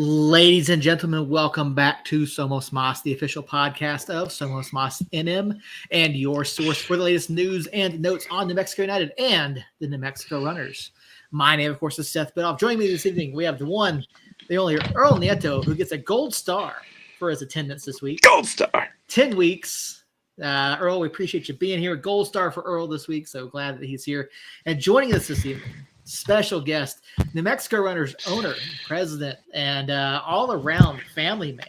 Ladies and gentlemen, welcome back to Somos Mas, the official podcast of Somos Mas NM, and your source for the latest news and notes on New Mexico United and the New Mexico Runners. My name, of course, is Seth Bidoff. Joining me this evening, we have the one, the only Earl Nieto, who gets a gold star for his attendance this week. Gold star. 10 weeks. Earl, we appreciate you being here. Gold star for Earl this week, so glad that he's here. And joining us this evening, special guest, New Mexico Runners owner, president, and all-around family man,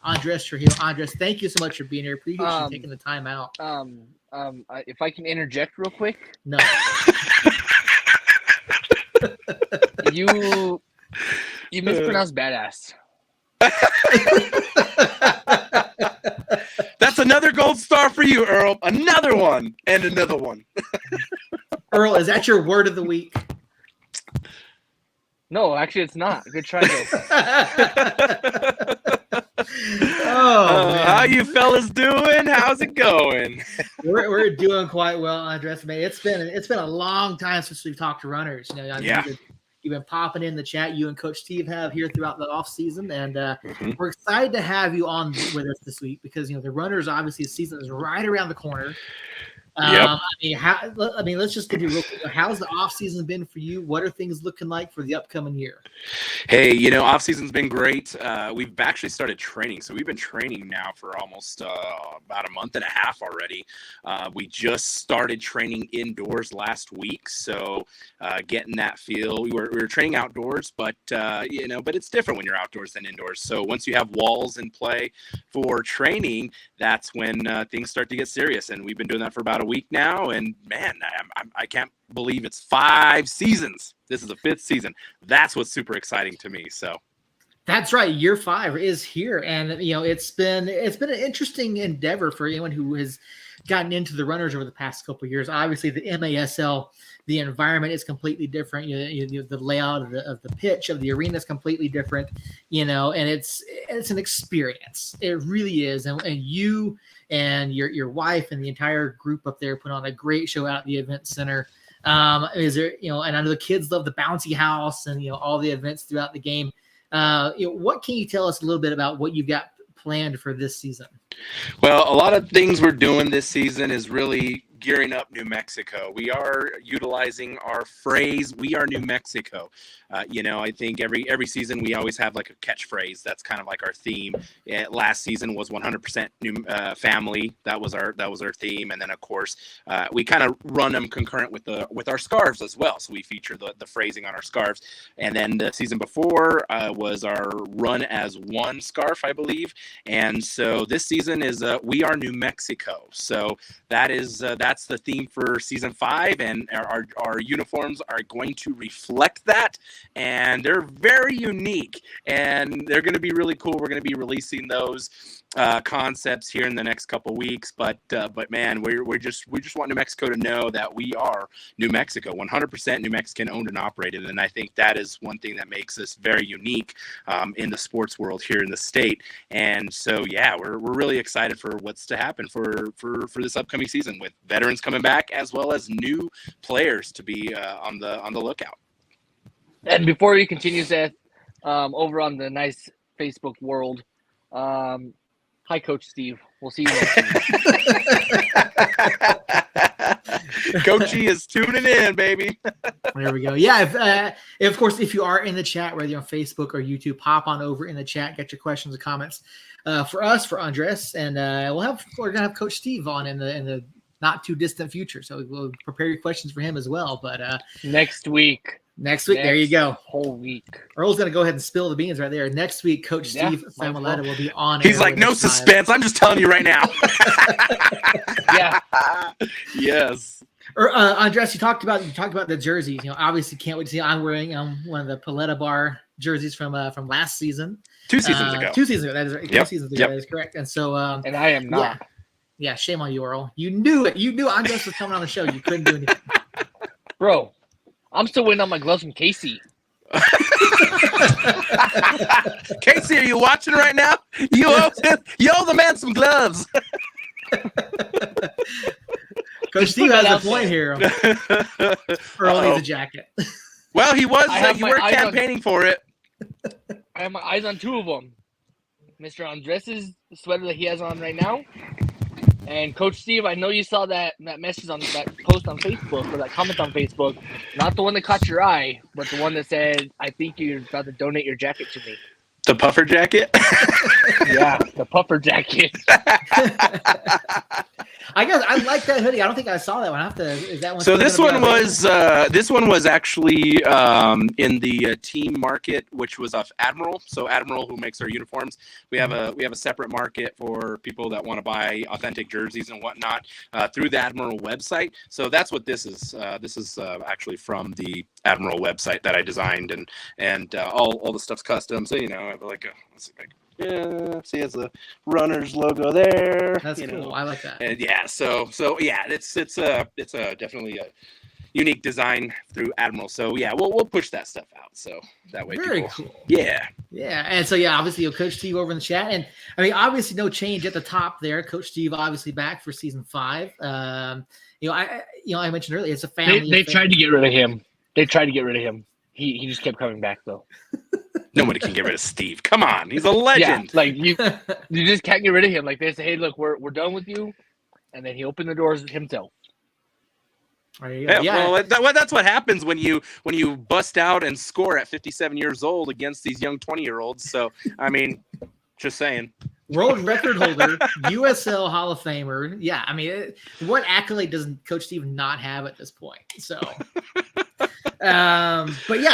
Andres Trujillo. Andres, thank you so much for being here. Appreciate you taking the time out. If I can interject real quick. No. You mispronounced badass. That's another gold star for you, Earl. Another one and another one. Earl, is that your word of the week? No, actually, it's not. Good try, How you fellas doing? How's it going? We're doing quite well, Andres. Man, it's been a long time since we've talked to runners. You know, you've been popping in the chat. You and Coach Steve have here throughout the off season, and we're excited to have you on with us this week because you know the runners obviously the season is right around the corner. Yep. Let's just give you real quick. How's the off season been for you? What are things looking like for the upcoming year? Hey, off season's been great. We've actually started training, so we've been training now for almost about a month and a half already. We just started training indoors last week, so getting that feel. We were training outdoors, but it's different when you're outdoors than indoors. So once you have walls in play for training, that's when things start to get serious. And we've been doing that for about a week now, and man, I can't believe it's 5 seasons. This is the 5th season. That's what's super exciting to me. So that's right. Year 5 is here, and it's been an interesting endeavor for anyone who has gotten into the runners over the past couple of years. Obviously, the MASL, the environment is completely different. The layout of the pitch of the arena is completely different. And it's an experience. It really is. And you and your wife and the entire group up there put on a great show out at the event center. Is there, and I know the kids love the bouncy house and all the events throughout the game. What can you tell us a little bit about what you've got planned for this season? Well, a lot of things we're doing this season is really gearing up New Mexico. We are utilizing our phrase, "We are New Mexico." I think every season we always have like a catchphrase. That's kind of like our theme. Last season was 100% new family. That was our theme. And then of course we kind of run them concurrent with our scarves as well. So we feature the phrasing on our scarves. And then the season before was our run as one scarf, I believe. And so this season is "We are New Mexico." So that's the theme for season 5, and our uniforms are going to reflect that, and they're very unique, and they're going to be really cool. We're going to be releasing those concepts here in the next couple weeks, but man, we just want New Mexico to know that we are New Mexico, 100% New Mexican owned and operated, and I think that is one thing that makes us very unique in the sports world here in the state. And so yeah, we're really excited for what's to happen for this upcoming season with veterans coming back as well as new players to be on the lookout. And before we continue, Seth, over on the nice Facebook world, hi, Coach Steve. We'll see you next week. Coachy is tuning in, baby. There we go. Yeah, of course, if you are in the chat, whether you're on Facebook or YouTube, hop on over in the chat, get your questions and comments for us, for Andres, and we're gonna have Coach Steve on in the not too distant future. So we'll prepare your questions for him as well. But next week. There you go. Whole week. Earl's going to go ahead and spill the beans right there. Next week, Coach Steve Famoletta will be on. He's like, no suspense. I'm just telling you right now. Yeah. Yes. Andres, you talked about the jerseys. Obviously can't wait to see. I'm wearing one of the Paletta Bar jerseys from last season. 2 seasons ago. 2 seasons ago. That is right. Yep. 2 seasons ago. That is correct. And so, and I am not. Yeah. Shame on you, Earl. You knew it. You knew Andres was coming on the show. You couldn't do anything, bro. I'm still waiting on my gloves from Casey. Casey, are you watching right now? You owe the man some gloves. Coach Steve has a point here. Earl needs a jacket. Well, he was. You were campaigning for it. I I have my eyes on two of them. Mr. Andres' sweater that he has on right now. And Coach Steve, I know you saw that message on that post on Facebook or that comment on Facebook. Not the one that caught your eye, but the one that said, I think you're about to donate your jacket to me. The puffer jacket. Yeah, the puffer jacket. I guess I like that hoodie. I don't think I saw that one. I have to. Is that one? So this one was actually in the team market, which was off Admiral. So Admiral, who makes our uniforms, we have a separate market for people that want to buy authentic jerseys and whatnot through the Admiral website. So that's what this is. This is actually from the Admiral website that I designed, and all the stuff's custom. So I have like see, it's the Runners logo there. That's cool. I like that. And so it's definitely a unique design through Admiral. So we'll push that stuff out. So that way, very cool. Yeah. And so obviously Coach Steve over in the chat, and I mean obviously no change at the top there. Coach Steve obviously back for season 5. I mentioned earlier it's a family. They tried to get rid of him. He just kept coming back though. Nobody can get rid of Steve. Come on, he's a legend. Yeah, like you just can't get rid of him. Like they say, hey, look, we're done with you, and then he opened the doors himself. Well, that's what happens when you bust out and score at 57 years old against these young 20-year-olds. So I mean, just saying. World record holder, USL Hall of Famer. Yeah, I mean, what accolade does Coach Steve not have at this point? So. But we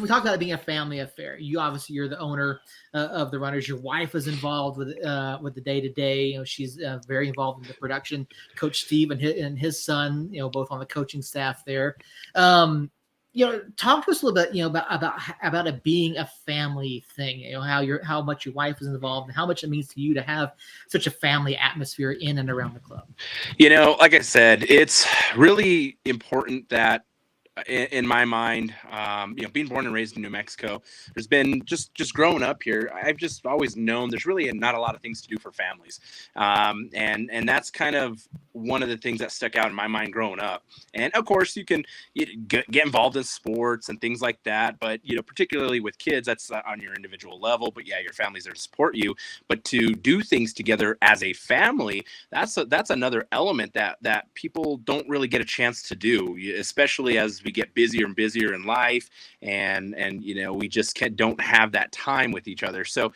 talked about it being a family affair. You're the owner of the Runners. Your wife is involved with the day-to-day. She's very involved in the production. Coach Steve and his son, both on the coaching staff there. Talk to us a little bit, about it being a family thing. How much your wife is involved and how much it means to you to have such a family atmosphere in and around the club. Like I said, it's really important that. In my mind, being born and raised in New Mexico, there's been just growing up here. I've just always known there's really not a lot of things to do for families, and that's kind of one of the things that stuck out in my mind growing up. And of course, you can get involved in sports and things like that, but particularly with kids, that's on your individual level. But your family's there to support you. But to do things together as a family, that's another element that people don't really get a chance to do, especially as we get busier and busier in life, and we just don't have that time with each other. So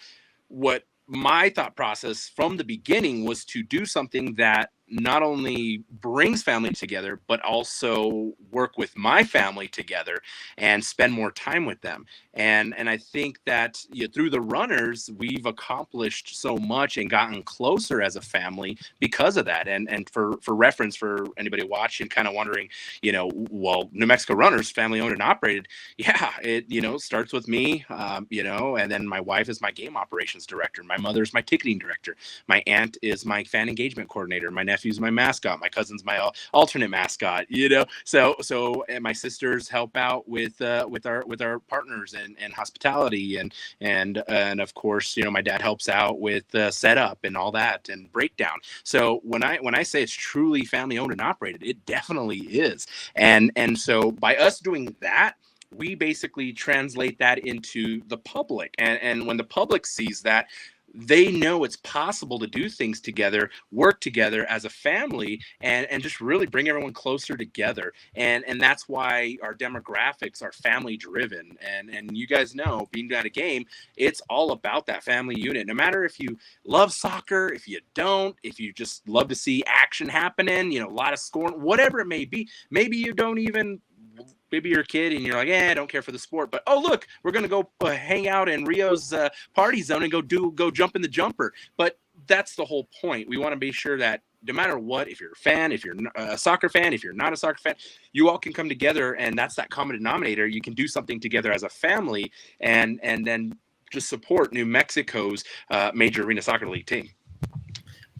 what my thought process from the beginning was to do something that not only brings family together, but also work with my family together and spend more time with them. And I think that through the Runners, we've accomplished so much and gotten closer as a family because of that. And for reference, for anybody watching, kind of wondering, New Mexico Runners, family owned and operated. Yeah, it, starts with me, and then my wife is my game operations director. My mother's my ticketing director. My aunt is my fan engagement coordinator. My nephew's my mascot. My cousin's my alternate mascot. So and my sisters help out with our partners and hospitality and of course my dad helps out with setup and all that and breakdown. So when I say it's truly family owned and operated, it definitely is. And so by us doing that, we basically translate that into the public, and when the public sees that, they know it's possible to do things together, work together as a family, and just really bring everyone closer together. And that's why our demographics are family driven. And you guys know, being at a game, it's all about that family unit. No matter if you love soccer, if you don't, if you just love to see action happening, a lot of scoring, whatever it may be. Maybe you don't even. Maybe you're a kid and you're like, I don't care for the sport, but oh look, we're gonna go hang out in Rio's party zone and go jump in the jumper. But that's the whole point. We want to be sure that no matter what, if you're a fan, if you're a soccer fan, if you're not a soccer fan, you all can come together, and that's that common denominator. You can do something together as a family, and then just support New Mexico's major arena soccer league team.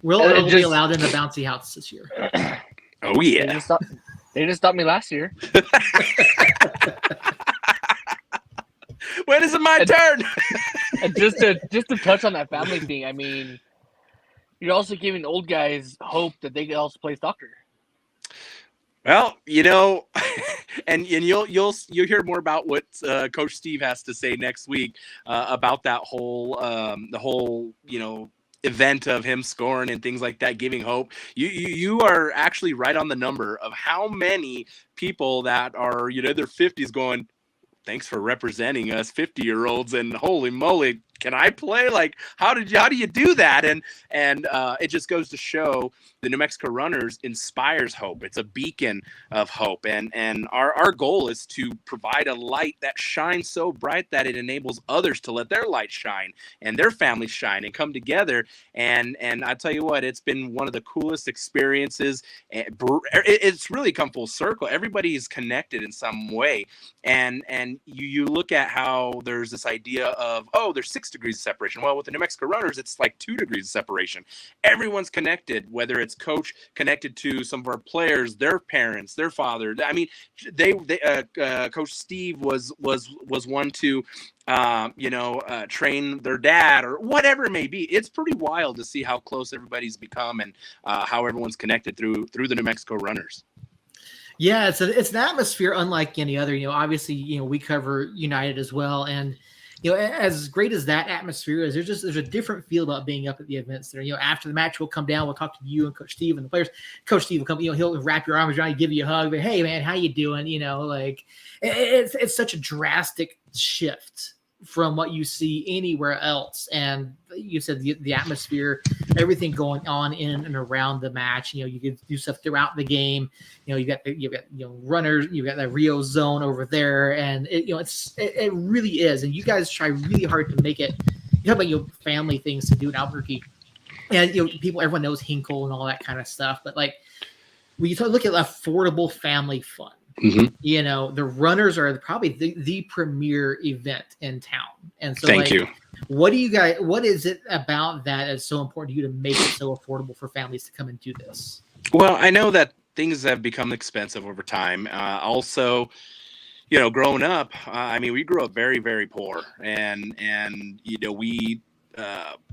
Will it be allowed in the bouncy house this year? Oh yeah. They didn't stop me last year. When is it my turn? And just to touch on that family thing, I mean, you're also giving old guys hope that they can also play soccer. Well, and you'll hear more about what Coach Steve has to say next week about that whole the whole event of him scoring and things like that, giving hope. You are actually right on the number of how many people that are their 50s going, thanks for representing us 50-year-olds, and holy moly, can I play? Like, how do you do that? And it just goes to show the New Mexico Runners inspires hope. It's a beacon of hope. And our goal is to provide a light that shines so bright that it enables others to let their light shine and their families shine and come together. And I tell you what, it's been one of the coolest experiences. It's really come full circle. Everybody's connected in some way. And you look at how there's this idea of, there's 6 degrees of separation. Well, with the New Mexico Runners, it's like 2 degrees of separation. Everyone's connected, whether it's coach connected to some of our players, their parents, their father. I mean, they Coach Steve was one to train their dad or whatever it may be. It's pretty wild to see how close everybody's become and how everyone's connected through the New Mexico Runners. Yeah, it's an atmosphere unlike any other. Obviously, we cover United as well, and as great as that atmosphere is, there's a different feel about being up at the events there. After the match, we'll come down, we'll talk to you and Coach Steve and the players. Coach Steve will come, he'll wrap your arms around you, give you a hug, but hey man, how you doing? Like it's such a drastic shift from what you see anywhere else. And you said the atmosphere, everything going on in and around the match, you can do stuff throughout the game. You got runners, you got that Rio zone over there. And it really is. And you guys try really hard to make it, you talk about, family things to do in Albuquerque. And, everyone knows Hinkle and all that kind of stuff. But like, when you look at affordable family fun, mm-hmm. The Runners are probably the premier event in town. And so thank you. What is it about that is so important to you to make it so affordable for families to come and do this? Well, I know that things have become expensive over time. Also, growing up, we grew up very, very poor, and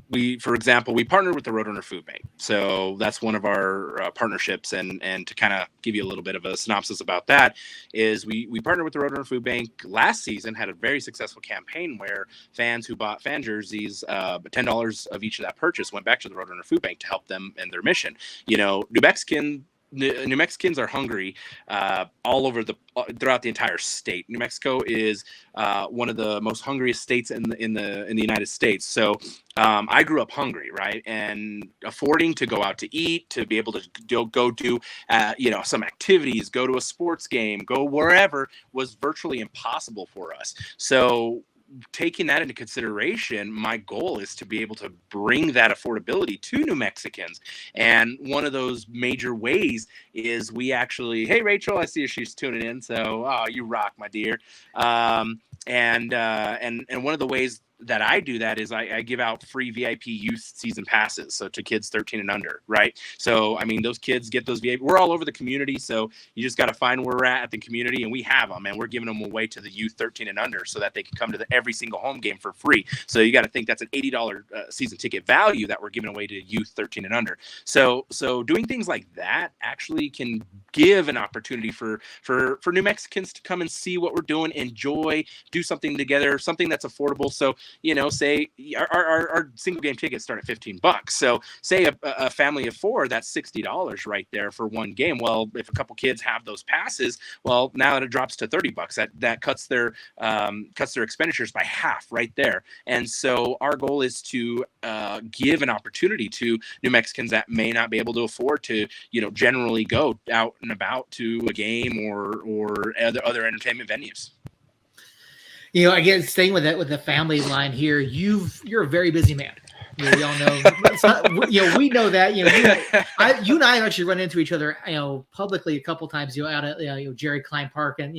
we, for example, we partnered with the Roadrunner Food Bank. So that's one of our partnerships. And to kind of give you a little bit of a synopsis about that is we partnered with the Roadrunner Food Bank last season, had a very successful campaign where fans who bought fan jerseys, $10 of each of that purchase went back to the Roadrunner Food Bank to help them in their mission. New Mexicans are hungry all over throughout the entire state. New Mexico is one of the most hungriest states in the United States. So I grew up hungry, right? And affording to go out to eat, to be able to go do some activities, go to a sports game, go wherever was virtually impossible for us. So taking that into consideration, my goal is to be able to bring that affordability to New Mexicans. And one of those major ways is we actually, hey, Rachel, I see she's tuning in. So, you rock, my dear. And one of the ways that I do that is I give out free VIP youth season passes. So to kids 13 and under, right? So, those kids get those VIP. We're all over the community. So you just got to find where we're at the community, and we have them, and we're giving them away to the youth 13 and under so that they can come to every single home game for free. So you got to think that's an $80 season ticket value that we're giving away to youth 13 and under. So doing things like that actually can give an opportunity for New Mexicans to come and see what we're doing, enjoy, do something together, something that's affordable. So, say our single game tickets start at $15. So say a family of 4, that's $60 right there for one game. Well, if a couple kids have those passes, well, now it drops to $30. That cuts their expenditures by half right there. And so our goal is to give an opportunity to New Mexicans that may not be able to afford to, generally go out and about to a game or other entertainment venues. Again, staying with the family line here, you're a very busy man. We all know. We know that. You and I have actually run into each other, publicly a couple times. Out at Jerry Klein Park, and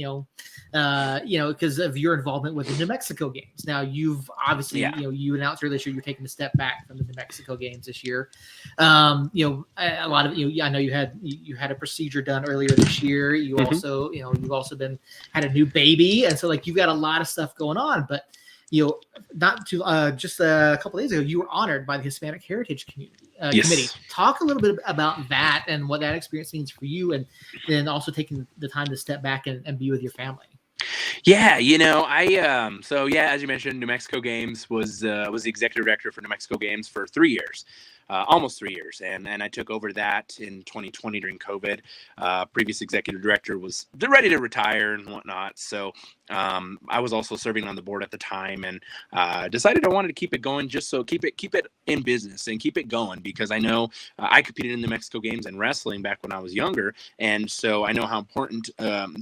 because of your involvement with the New Mexico games. Now you've obviously, you announced earlier this year you're taking a step back from the New Mexico games this year. A lot of I know you had a procedure done earlier this year. You also, you've also had a new baby, and so you've got a lot of stuff going on, but. Not too just a couple of days ago, you were honored by the Hispanic Heritage community, committee. Talk a little bit about that and what that experience means for you, and then also taking the time to step back and be with your family. Yeah, as you mentioned, New Mexico Games was the executive director for New Mexico Games for 3 years. Almost 3 years, and I took over that in 2020 during COVID. Previous executive director was ready to retire and whatnot, so I was also serving on the board at the time, and decided I wanted to keep it going, just so keep it in business and keep it going, because I know I competed in the Mexico Games and wrestling back when I was younger, and so I know how important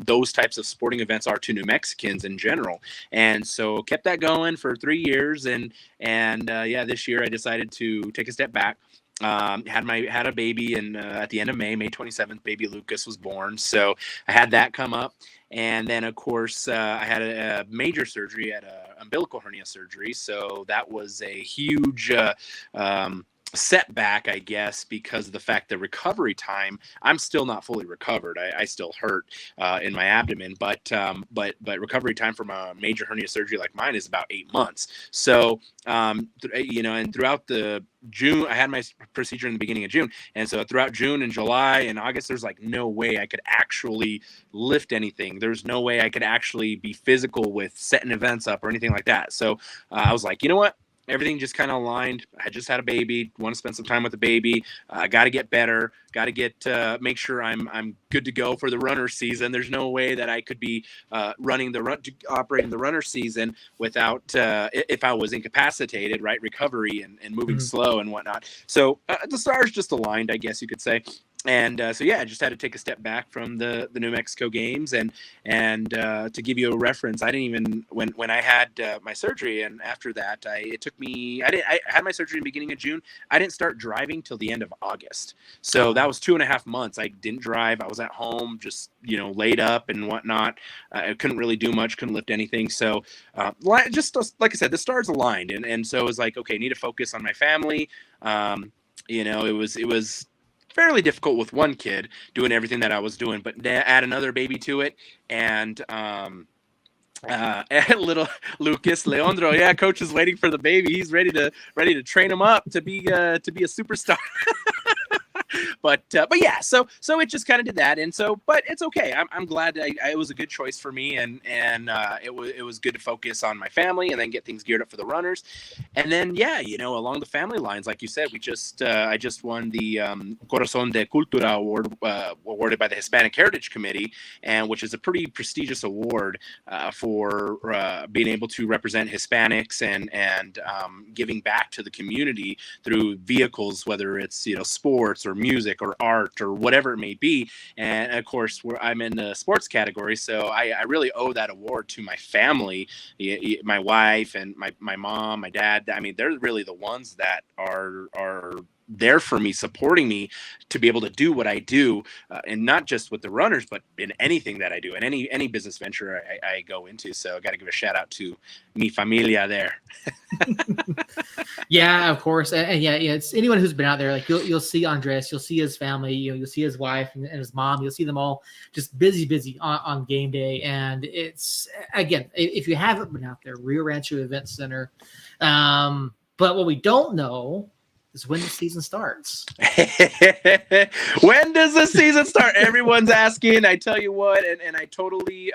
those types of sporting events are to New Mexicans in general, and so kept that going for 3 years, and this year I decided to take a step back. Had a baby, and at the end of May 27th, baby Lucas was born. So I had that come up, and then of course I had a major surgery, at a umbilical hernia surgery. So that was a huge setback, I guess, because of the fact that recovery time, I'm still not fully recovered. I still hurt in my abdomen, but recovery time from a major hernia surgery like mine is about 8 months. So and throughout the June, I had my procedure in the beginning of June, and so throughout June and July and August, there's like no way I could actually lift anything. There's no way I could actually be physical with setting events up or anything like that. So I was like, you know what? Everything just kind of aligned. I just had a baby, want to spend some time with the baby. I got to get better, got to make sure I'm good to go for the runner season. There's no way that I could be operating the runner season without, if I was incapacitated, right? Recovery and moving slow and whatnot. So the stars just aligned, I guess you could say. And I just had to take a step back from the New Mexico Games, and to give you a reference, I didn't even when I had my surgery, and after that, I had my surgery in the beginning of June. I didn't start driving till the end of August, so that was 2.5 months. I didn't drive. I was at home, just laid up and whatnot. I couldn't really do much, couldn't lift anything. So just like I said, the stars aligned, and so it was like, okay, I need to focus on my family. It was fairly difficult with one kid doing everything that I was doing, but add another baby to it, and little Lucas Leandro, coach is waiting for the baby. He's ready to train him up to be a superstar. But so it just kind of did that, and so, but it's okay. I'm glad it was a good choice for me, and it was good to focus on my family and then get things geared up for the runners, and then along the family lines, like you said, I just won the Corazón de Cultura award, awarded by the Hispanic Heritage Committee, and which is a pretty prestigious award for being able to represent Hispanics and giving back to the community through vehicles, whether it's sports or music or art or whatever it may be. And of course, I'm in the sports category, so I really owe that award to my family, my wife and my mom, my dad. I mean, they're really the ones that are there for me, supporting me to be able to do what I do, and not just with the runners, but in anything that I do, and any business venture I go into. So I got to give a shout out to mi familia there. Yeah, of course. And it's anyone who's been out there, like you'll see Andres, you'll see his family, you'll see his wife and his mom, you'll see them all just busy on game day. And it's, again, if you haven't been out there, Rio Rancho Event Center. But what we don't know is when the season starts. When does the season start? Everyone's asking. I tell you what, and I totally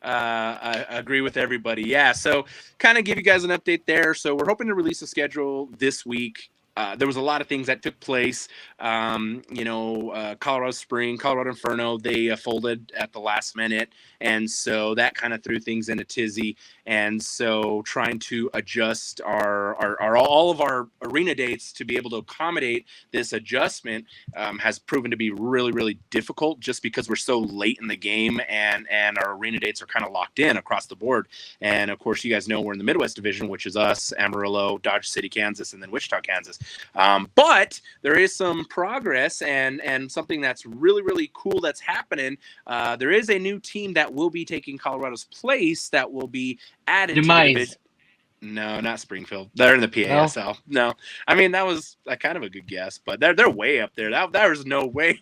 I agree with everybody. Yeah, so kind of give you guys an update there. So we're hoping to release a schedule this week. There was a lot of things that took place. Colorado Spring, Colorado Inferno, they folded at the last minute. And so that kind of threw things in a tizzy. And so trying to adjust all of our arena dates to be able to accommodate this adjustment has proven to be really, really difficult, just because we're so late in the game and our arena dates are kind of locked in across the board. And of course, you guys know we're in the Midwest Division, which is us, Amarillo, Dodge City, Kansas, and then Wichita, Kansas. But there is some progress and something that's really, really cool that's happening. There is a new team that will be taking Colorado's place that will be added to the division. No, not Springfield. They're in the PASL. No. I mean, that was kind of a good guess, but they're way up there. There's no way.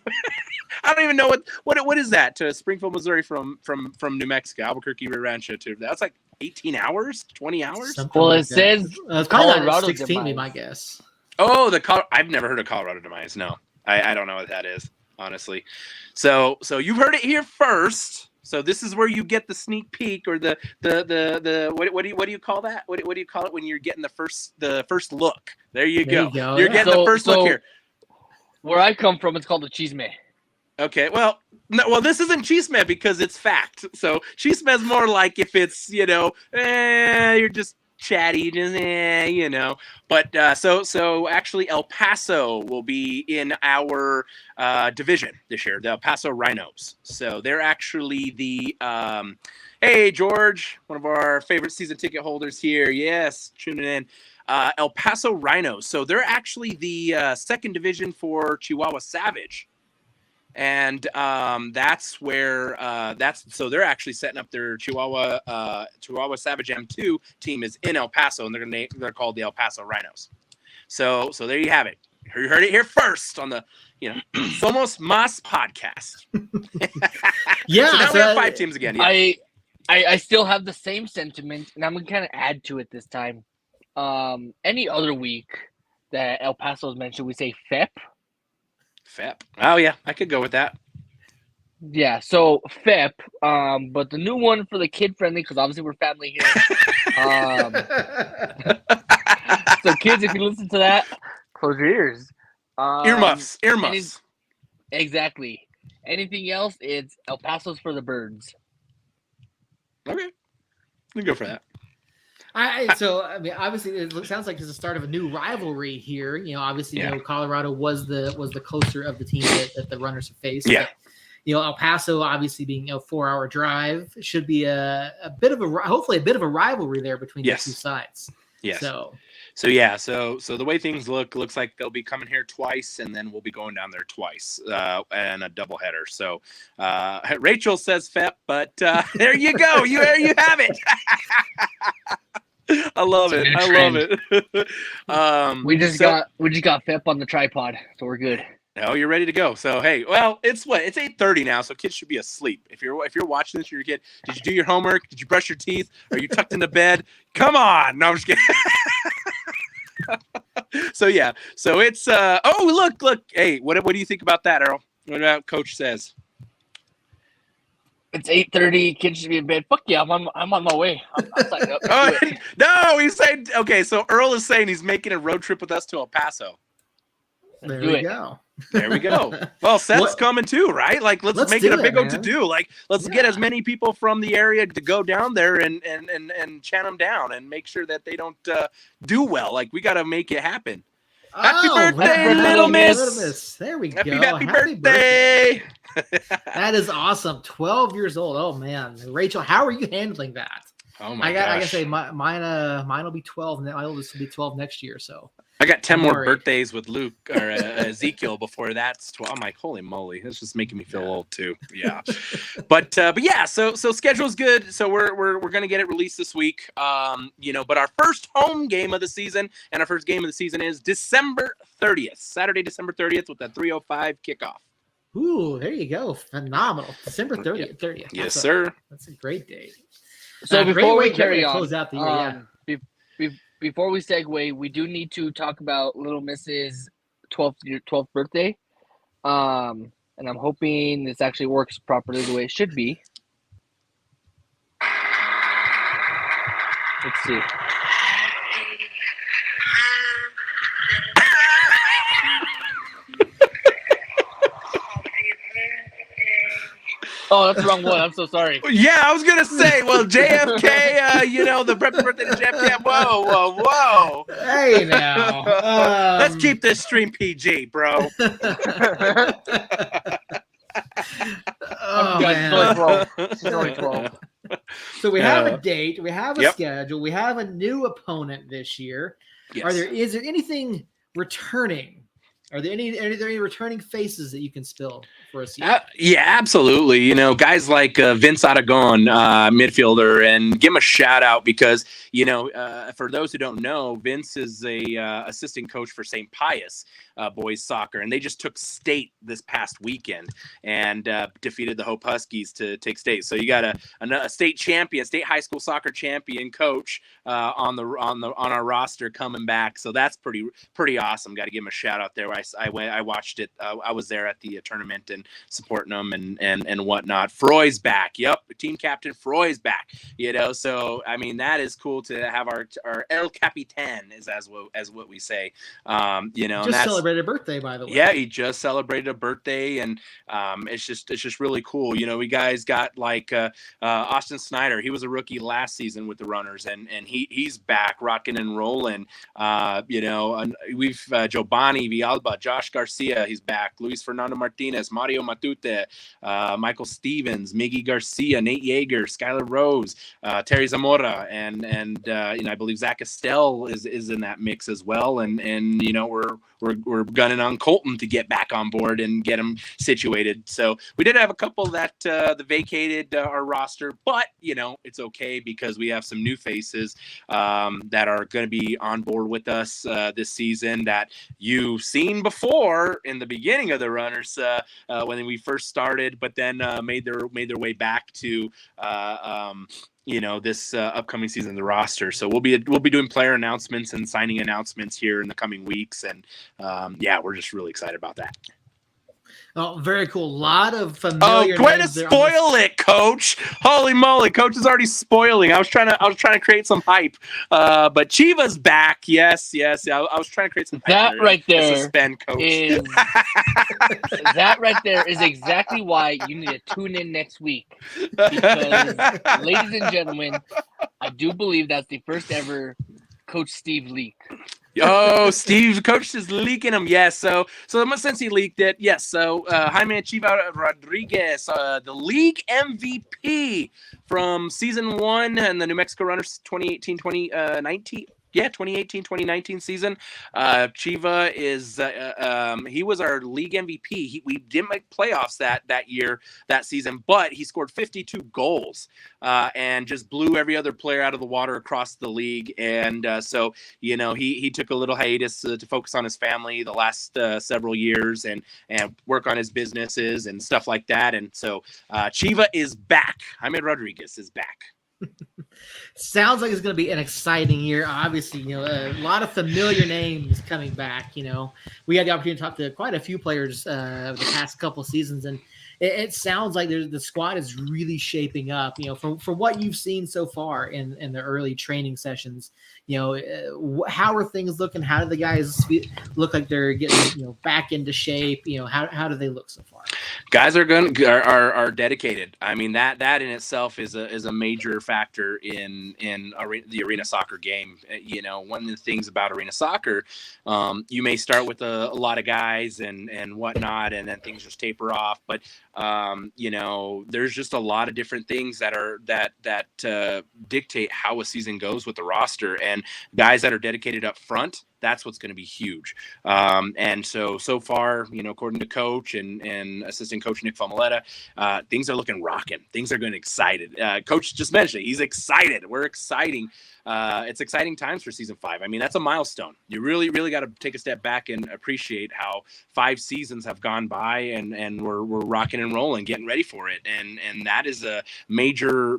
I don't even know what is that to Springfield, Missouri from New Mexico, Albuquerque, Rio Rancho to that's like 18 hours, 20 hours. Well, it says Colorado 16 be my guess. Oh, I've never heard of Colorado Demise. No, I don't know what that is, honestly. So you've heard it here first. So this is where you get the sneak peek, or the what do you call that? What do you call it when you're getting the first look? There you go. You're getting the first look here. Where I come from, it's called the chisme. Okay, well, no, this isn't chisme because it's fact. So chisme is more like if it's, you're just chatty, just, But so actually El Paso will be in our division this year, the El Paso Rhinos. So they're actually the hey, George, one of our favorite season ticket holders here. Yes, tuning in. El Paso Rhinos. So they're actually the second division for Chihuahua Savage. And that's where so they're actually setting up their Chihuahua Savage M2 team is in El Paso, and they're called the El Paso Rhinos. So there you have it. You heard it here first on the Somos Mas podcast. Yeah, so now we have 5 teams again. Yeah. I still have the same sentiment, and I'm gonna kind of add to it this time. Any other week that El Paso's mentioned, we say FEP. FEP. Oh yeah, I could go with that. Yeah, so FEP, but the new one for the kid friendly, because obviously we're family here. So kids, if you listen to that, close your ears. Earmuffs. Exactly. Anything else, it's El Paso's for the birds. Okay, we can go for that. Obviously, it sounds like it's the start of a new rivalry here. Obviously, Colorado was the closer of the team that the runners have faced. Yeah. But, El Paso, obviously being a 4-hour drive, should be hopefully a bit of a rivalry there between the two sides. Yes. So the way things looks like they'll be coming here twice, and then we'll be going down there twice, and a doubleheader. So Rachel says FEP, but there you go. You have it. I love it. We just got FEP on the tripod, so we're good. Oh, you're ready to go. So hey, well, it's 8:30 now, so kids should be asleep. If you're watching this, you're a kid. Did you do your homework? Did you brush your teeth? Are you tucked into bed? Come on. No, I'm just kidding. So it's look. Hey, what do you think about that, Earl? What about Coach says? It's 8:30. Kids should be in bed. Fuck yeah, I'm on my way. I'm signed up. No, he's saying okay. So Earl is saying he's making a road trip with us to El Paso. There we go. There we go. Well, Seth's coming too, right? Like, let's make it a big old to-do. Like, let's get as many people from the area to go down there and chat them down and make sure that they don't do well. Like, we got to make it happen. Happy birthday, little miss. There we go. Happy birthday. That is awesome. 12 years old. Oh, man. Rachel, how are you handling that? Oh, my gosh. I gotta say, mine will be 12. My oldest will be 12 next year, so. I got 10 more birthdays with Luke or Ezekiel before that's 12. I'm like, holy moly, that's just making me feel old too. Yeah, but yeah, so schedule's good. So we're gonna get it released this week. But our first home game of the season and our first game of the season is December 30th, Saturday, December 30th, with that 3:05 kickoff. Ooh, there you go, phenomenal. December 30th. 30th. Yes, sir. That's a great date. So before we carry on, close out the year, before we segue, we do need to talk about Little Miss's 12th birthday. And I'm hoping this actually works properly the way it should be. Let's see. Oh, that's the wrong one. I'm so sorry. Yeah, I was gonna say, well, JFK, the birthday to JFK. Whoa. Hey now. Let's keep this stream PG, bro. Oh, man. She's only 12. So we have a date, we have a schedule, we have a new opponent this year. Yes. Is there anything returning? Are there any returning faces that you can spill for us? Yeah, absolutely. Guys like Vince Aragon, midfielder, and give him a shout out because, for those who don't know, Vince is a assistant coach for St. Pius. boys soccer, and they just took state this past weekend and defeated the Hope Huskies to take state. So you got a state champion, state high school soccer champion coach on our roster coming back. So that's pretty awesome. Got to give him a shout out there. I watched it. I was there at the tournament and supporting them and whatnot. Froy's back. Yep, team captain Froy's back. So I mean that is cool to have our El Capitan as what we say. Just celebrated a birthday, by the way. Yeah, he just celebrated a birthday, and it's just really cool. We guys got like Austin Snyder. He was a rookie last season with the Runners, and he's back rocking and rolling. And we've Giovanni Villalba, Josh Garcia, he's back. Luis Fernando Martinez, Mario Matute, Michael Stevens, Miggy Garcia, Nate Yeager, Skylar Rose, Terry Zamora, and I believe Zach Estelle is in that mix as well. And we're gunning on Colton to get back on board and get him situated. So we did have a couple that vacated our roster, but it's okay because we have some new faces that are going to be on board with us this season that you've seen before in the beginning of the Runners when we first started, but then made their way back to this upcoming season of the roster. So we'll be doing player announcements and signing announcements here in the coming weeks, and we're just really excited about that. Oh, very cool. A lot of familiar way to names there spoil it, Coach. Holy moly, Coach is already spoiling. I was trying to create some hype. But Chiva's back. Yes. I was trying to create some hype. That right there suspend Coach. That right there is exactly why you need to tune in next week. Because, ladies and gentlemen, I do believe that's the first ever Coach Steve leak. Steve, Coach is leaking them. Yes. So since he leaked it, yes. So Jaime Chiva Rodriguez, the league MVP from season 1 and the New Mexico Runners 2018-2019. Yeah, 2018-2019 season. Chiva is he was our league MVP. We didn't make playoffs that season, but he scored 52 goals and just blew every other player out of the water across the league. And so he took a little hiatus to focus on his family the last several years and work on his businesses and stuff like that. And so Chiva is back. Jaime Rodriguez is back. Sounds like it's going to be an exciting year. Obviously, a lot of familiar names coming back. We had the opportunity to talk to quite a few players the past couple seasons, and it sounds like the squad is really shaping up. From what you've seen so far in the early training sessions, how are things looking? How do the guys look like they're getting back into shape? How do they look so far? Guys are dedicated. I mean that in itself is a major factor in the arena soccer game. One of the things about arena soccer, you may start with a lot of guys and whatnot, and then things just taper off. But there's just a lot of different things that dictate how a season goes with the roster, and guys that are dedicated up front, that's what's going to be huge. And so far, according to coach and assistant coach Nick Famoletta, things are looking rocking. Things are going excited. Coach just mentioned it. He's excited. We're exciting. It's exciting times for season 5. I mean, that's a milestone. You really, really got to take a step back and appreciate how 5 seasons have gone by and we're rocking and rolling, getting ready for it. And that is a major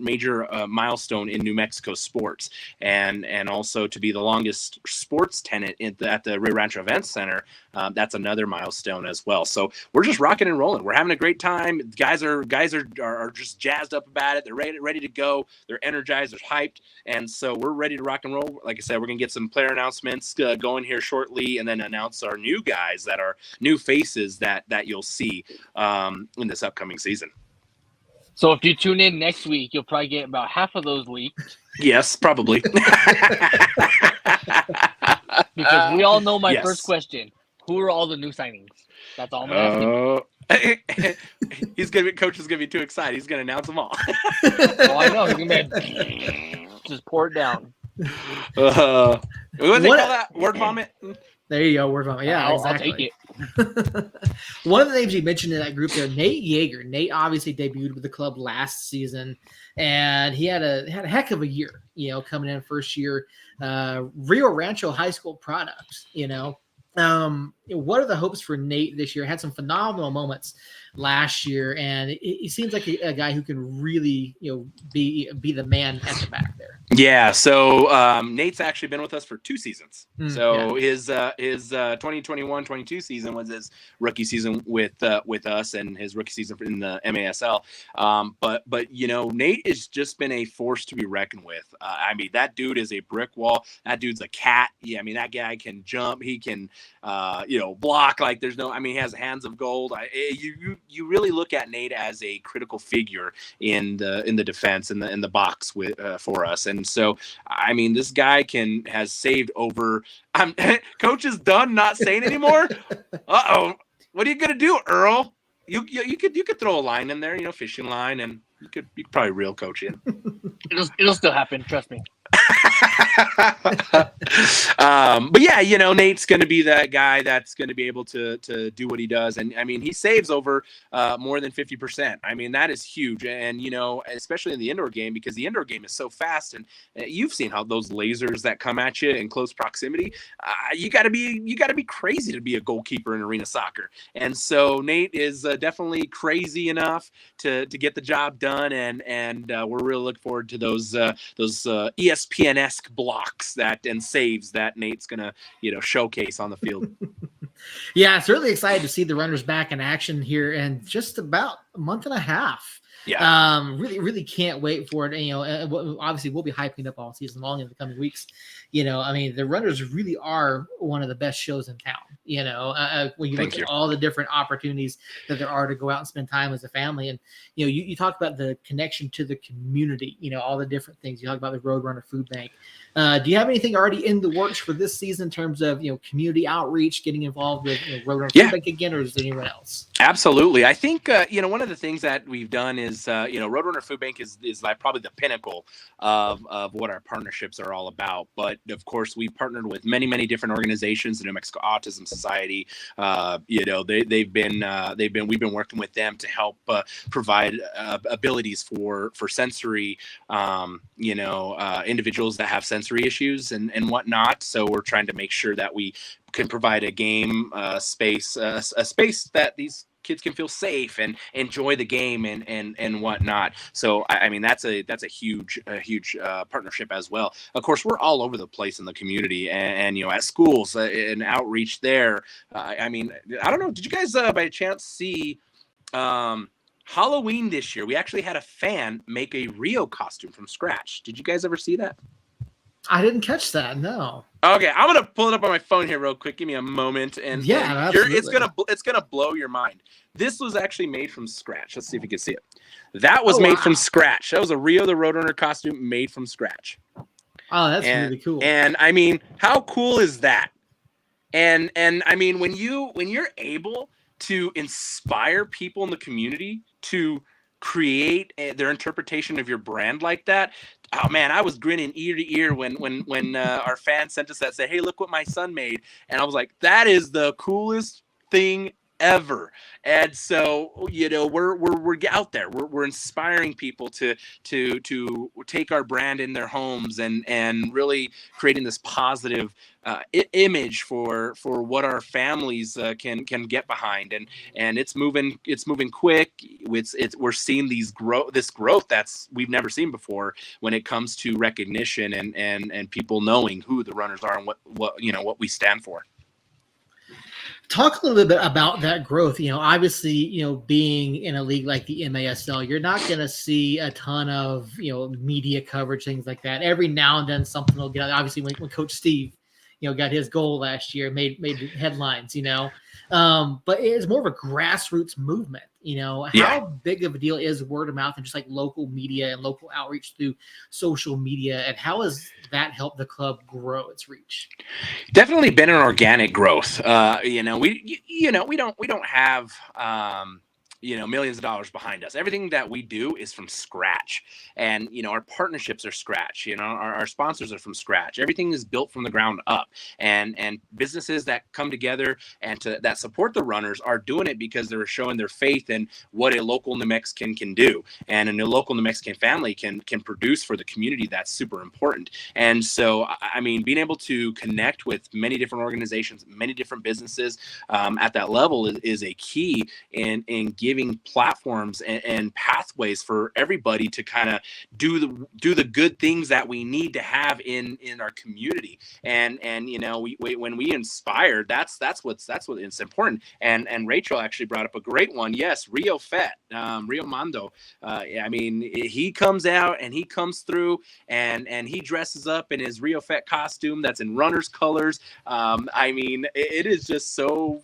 milestone in New Mexico sports. And also to be the longest sports tenant at the Rio Rancho Event Center, that's another milestone as well. So we're just rocking and rolling. We're having a great time. Guys are just jazzed up about it. They're ready to go. They're energized. They're hyped. And so we're ready to rock and roll. Like I said, we're going to get some player announcements going here shortly, and then announce our new guys that are new faces that you'll see in this upcoming season. So if you tune in next week, you'll probably get about half of those leaked. Yes, probably. Because we all know my yes. First question. Who are all the new signings? That's all I'm asking. Coach is going to be too excited. He's going to announce them all. Oh, I know. He's going to be just pour it down. What do they call that? Word vomit? There you go, word vomit. Yeah, exactly. I'll take it. One of the names you mentioned in that group there, Nate Yeager. Nate obviously debuted with the club last season, and he had a heck of a year, coming in first year. Rio Rancho High School product, What are the hopes for Nate this year? Had some phenomenal moments last year, and he seems like a guy who can really, be the man at the back there. Yeah, so Nate's actually been with us for 2 seasons. So Yeah. his 2021-22 season was his rookie season with us, and his rookie season in the MASL. But Nate has just been a force to be reckoned with. I mean, that dude is a brick wall. That dude's a cat. Yeah, I mean, that guy can jump. He can block like there's no. I mean, he has hands of gold. You really look at Nate as a critical figure in the defense in the box for us. And so, I mean, this guy has saved over. Coach is done not saying anymore. What are you gonna do, Earl? You could throw a line in there, fishing line, and you could probably reel Coach in. It'll still happen, trust me. But yeah, Nate's going to be that guy that's going to be able to do what he does. And I mean, he saves over more than 50%. I mean, that is huge. And, especially in the indoor game, because the indoor game is so fast, and you've seen how those lasers that come at you in close proximity, you gotta be crazy to be a goalkeeper in arena soccer. And so Nate is definitely crazy enough to get the job done. And we're really looking forward to those ESPN-esque blocks and saves that Nate's gonna showcase on the field. Yeah, certainly excited to see the runners back in action here in just about a month and a half. Yeah. Really, really can't wait for it. And, obviously we'll be hyping up all season long in the coming weeks. I mean, the runners really are one of the best shows in town. When you look at all the different opportunities that there are to go out and spend time as a family, and you talk about the connection to the community. All the different things you talk about the Roadrunner Food Bank. Do you have anything already in the works for this season in terms of community outreach, getting involved with Roadrunner Food Bank again, or is there anyone else? Absolutely. I think one of the things that we've done is Roadrunner Food Bank is like probably the pinnacle of what our partnerships are all about. But of course, we've partnered with many different organizations, the New Mexico Autism Society. We've been working with them to help provide abilities for sensory individuals that have sensory issues and whatnot. So we're trying to make sure that we can provide a game space, a space that these kids can feel safe and enjoy the game and whatnot. So I mean, that's a huge partnership as well. Of course, we're all over the place in the community and at schools and outreach there. I mean, I don't know. Did you guys by chance see Halloween this year? We actually had a fan make a Rio costume from scratch. Did you guys ever see that? I didn't catch that. No. Okay, I'm gonna pull it up on my phone here real quick. Give me a moment, and it's gonna blow your mind. This was actually made from scratch. Let's see if you can see it. That was made from scratch. That was a Rio the Roadrunner costume made from scratch. Oh, that's really cool. And I mean, how cool is that? And I mean, when you're able to inspire people in the community to create their interpretation of your brand like that. Oh man, I was grinning ear to ear when our fan sent us that, said, "Hey, look what my son made," and I was like, "That is the coolest thing ever." And so we're out there. We're inspiring people to take our brand in their homes and really creating this positive image for what our families can get behind, and it's moving quick. We're seeing this growth that's we've never seen before when it comes to recognition and people knowing who the runners are and what we stand for. Talk a little bit about that growth. Obviously, being in a league like the MASL, you're not going to see a ton of, media coverage, things like that. Every now and then something will get out. Obviously, when Coach Steve, got his goal last year, made headlines, but it's more of a grassroots movement. How big of a deal is word of mouth and just like local media and local outreach through social media, and how has that helped the club grow its reach? Definitely been an organic growth. We don't have millions of dollars behind us. Everything that we do is from scratch. And, our partnerships are scratch. Our sponsors are from scratch. Everything is built from the ground up. And businesses that come together and that support the runners are doing it because they're showing their faith in what a local New Mexican can do. And a local New Mexican family can produce for the community. That's super important. And so, being able to connect with many different organizations, many different businesses at that level is a key in giving platforms and pathways for everybody to kind of do the good things that we need to have in our community. And when we inspire, that's what's important. And Rachel actually brought up a great one. Yes, Rio Fet, Rio Mondo. He comes out and he comes through and he dresses up in his Rio Fet costume that's in runner's colors. It is just so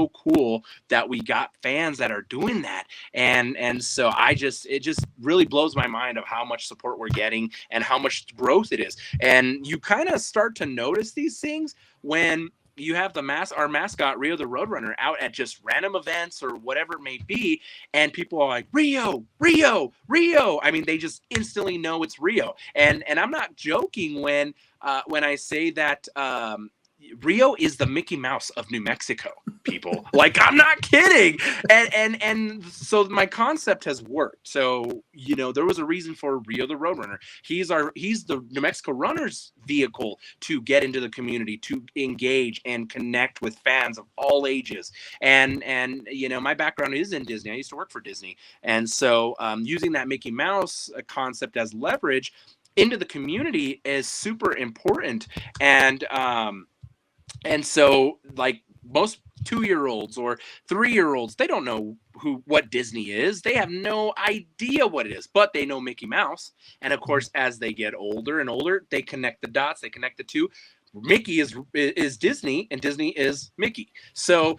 cool that we got fans that are doing that. And so it just really blows my mind of how much support we're getting and how much growth it is. And you kind of start to notice these things when you have our mascot, Rio the Roadrunner, out at just random events or whatever it may be. And people are like, Rio, Rio, Rio. They just instantly know it's Rio. And I'm not joking when I say that, Rio is the Mickey Mouse of New Mexico, people. Like, I'm not kidding. And so my concept has worked. So, there was a reason for Rio the Roadrunner. He's the New Mexico runners vehicle to get into the community, to engage and connect with fans of all ages. And my background is in Disney. I used to work for Disney. And so using that Mickey Mouse concept as leverage into the community is super important. And so, like most 2-year-olds or 3-year-olds, they don't know what Disney is. They have no idea what it is, but they know Mickey Mouse. And of course, as they get older and older, they connect the dots. They connect the two. Mickey is Disney, and Disney is Mickey. So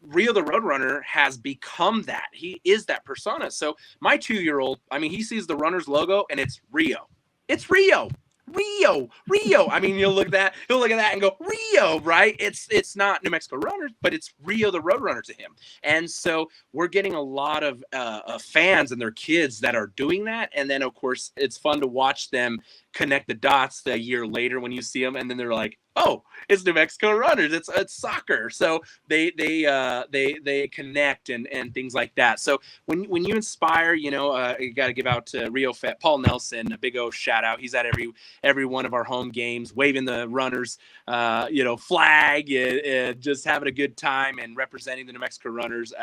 Rio the Roadrunner has become that. He is that persona. So my 2-year-old, he sees the runner's logo, and it's Rio. It's Rio. Rio. He'll look at that and go, Rio, right? It's not New Mexico Runners, but it's Rio the Roadrunner to him. And so we're getting a lot of fans and their kids that are doing that. And then, of course, it's fun to watch them connect the dots a year later when you see them, and then they're like, oh, it's New Mexico Runners. It's soccer. So they connect and things like that. So when you inspire, you got to give out to Rio Fet, Paul Nelson, a big O shout out. He's at every one of our home games, waving the runners, flag, and just having a good time and representing the New Mexico Runners.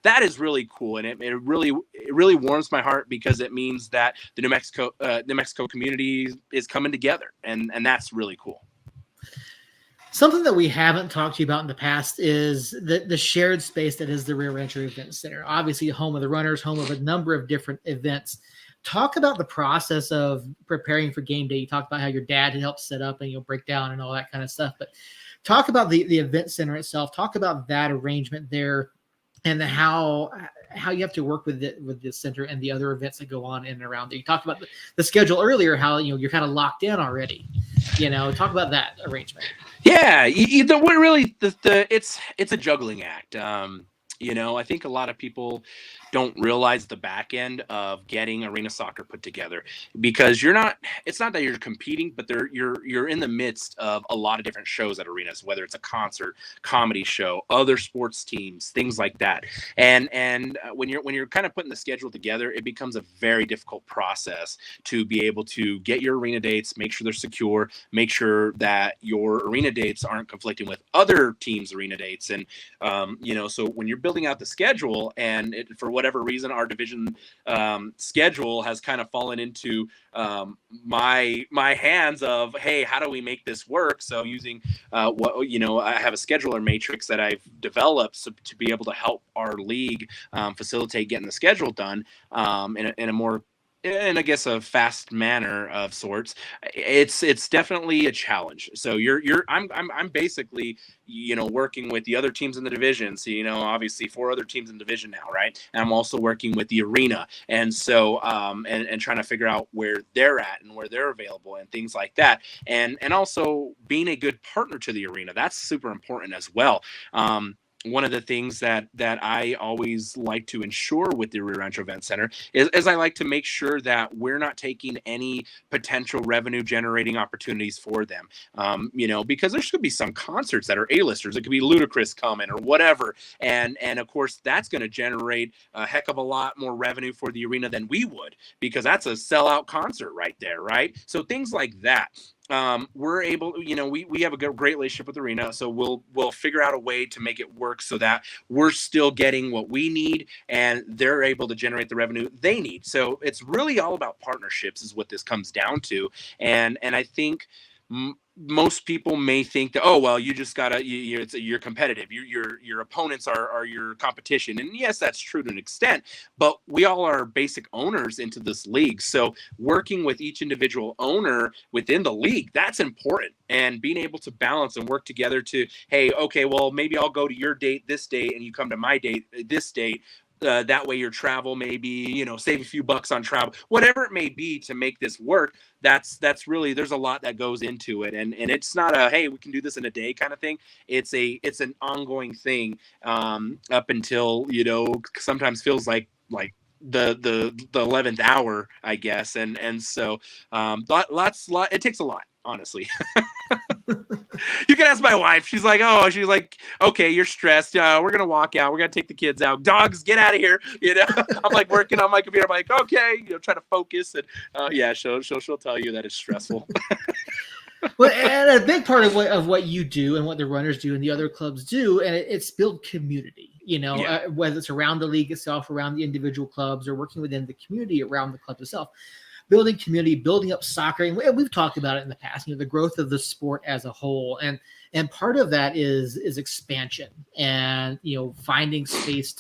That is really cool, and it really warms my heart because it means that the New Mexico community is coming together, and that's really cool. Something that we haven't talked to you about in the past is the shared space that is the Rio Rancho Event Center. Obviously, home of the runners, home of a number of different events. Talk about the process of preparing for game day. You talked about how your dad had helped set up and break down and all that kind of stuff. But talk about the event center itself. Talk about that arrangement there and how you have to work with the center and the other events that go on in and around it. You talked about the schedule earlier, how you're kind of locked in already. Talk about that arrangement. Yeah, we're really it's a juggling act. I think a lot of people don't realize the back end of getting arena soccer put together, because it's not that you're competing, but you're in the midst of a lot of different shows at arenas, whether it's a concert, comedy show, other sports teams, things like that. And when you're kind of putting the schedule together, it becomes a very difficult process to be able to get your arena dates, make sure they're secure, make sure that your arena dates aren't conflicting with other teams' arena dates. And so when you're building out the schedule, and for whatever reason our division schedule has kind of fallen into my hands of, hey, how do we make this work? So using I have a scheduler matrix that I've developed to be able to help our league facilitate getting the schedule done in a more, and I guess a fast manner of sorts. It's definitely a challenge. So I'm basically working with the other teams in the division. So obviously 4 other teams in the division now, right? And I'm also working with the arena, and so and trying to figure out where they're at and where they're available and things like that, and also being a good partner to the arena. That's super important as well. one of the things that I always like to ensure with the Rio Rancho Event Center is I like to make sure that we're not taking any potential revenue generating opportunities for them. Because there's going to be some concerts that are A-listers. It could be Ludacris coming or whatever, and of course that's going to generate a heck of a lot more revenue for the arena than we would, because that's a sellout concert right there, right? So things like that. We're able, we have a great relationship with the arena, so we'll figure out a way to make it work so that we're still getting what we need and they're able to generate the revenue they need. So it's really all about partnerships is what this comes down to. And I think most people may think that, oh, well, you just gotta, you're competitive. Your opponents are your competition. And yes, that's true to an extent, but we all are basic owners into this league. So working with each individual owner within the league, that's important. And being able to balance and work together to, hey, okay, well, maybe I'll go to your date this date and you come to my date this date. That way your travel maybe, save a few bucks on travel, whatever it may be to make this work. That's really, there's a lot that goes into it. And it's not a, hey, we can do this in a day kind of thing. It's an ongoing thing, up until, sometimes feels like the 11th hour, I guess. And so, it takes a lot, honestly. You can ask my wife. She's like, okay, you're stressed. We're going to walk out. We're going to take the kids out. Dogs, get out of here. I'm like working on my computer. I'm like, okay, try to focus. And she'll tell you that it's stressful. Well, and a big part of what you do and what the runners do and the other clubs do, and it's build community, whether it's around the league itself, around the individual clubs, or working within the community around the club itself. Building community, building up soccer, and we've talked about it in the past. The growth of the sport as a whole, and part of that is expansion, and finding space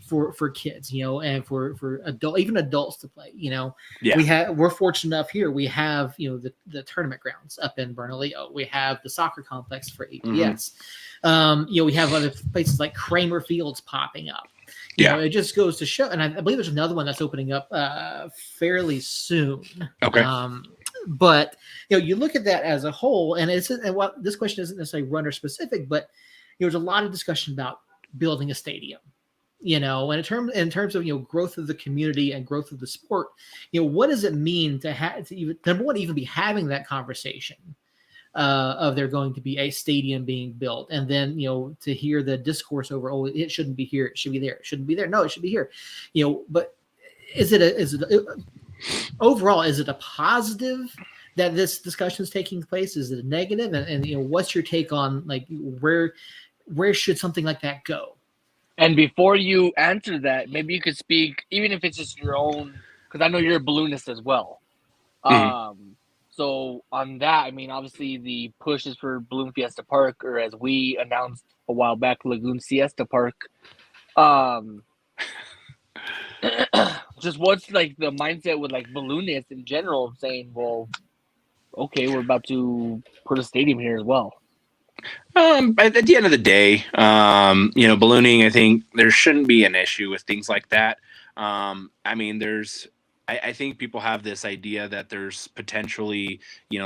for kids, and for adults to play. We're fortunate enough here. We have the tournament grounds up in Bernalillo. We have the soccer complex for APS. We have other places like Kramer Fields popping up. It just goes to show, and I believe there's another one that's opening up fairly soon. Okay. But you look at that as a whole, and this question isn't necessarily runner specific, but there's a lot of discussion about building a stadium. And in terms of growth of the community and growth of the sport, what does it mean to have to even, number one, even be having that conversation? Of there going to be a stadium being built, and then to hear the discourse over, oh, it shouldn't be here, it should be there, it shouldn't be there, no, it should be here. But overall, is it a positive that this discussion is taking place? Is it a negative? And what's your take on where should something like that go? And before you answer that, maybe you could speak, even if it's just your own, because I know you're a balloonist as well. Mm-hmm. So on that, I mean, obviously the push is for Balloon Fiesta Park, or as we announced a while back, Lagoon Siesta Park. Just what's the mindset with balloonists in general, saying, well, okay, we're about to put a stadium here as well. At the end of the day, ballooning, I think there shouldn't be an issue with things like that. I mean, I think people have this idea that there's potentially,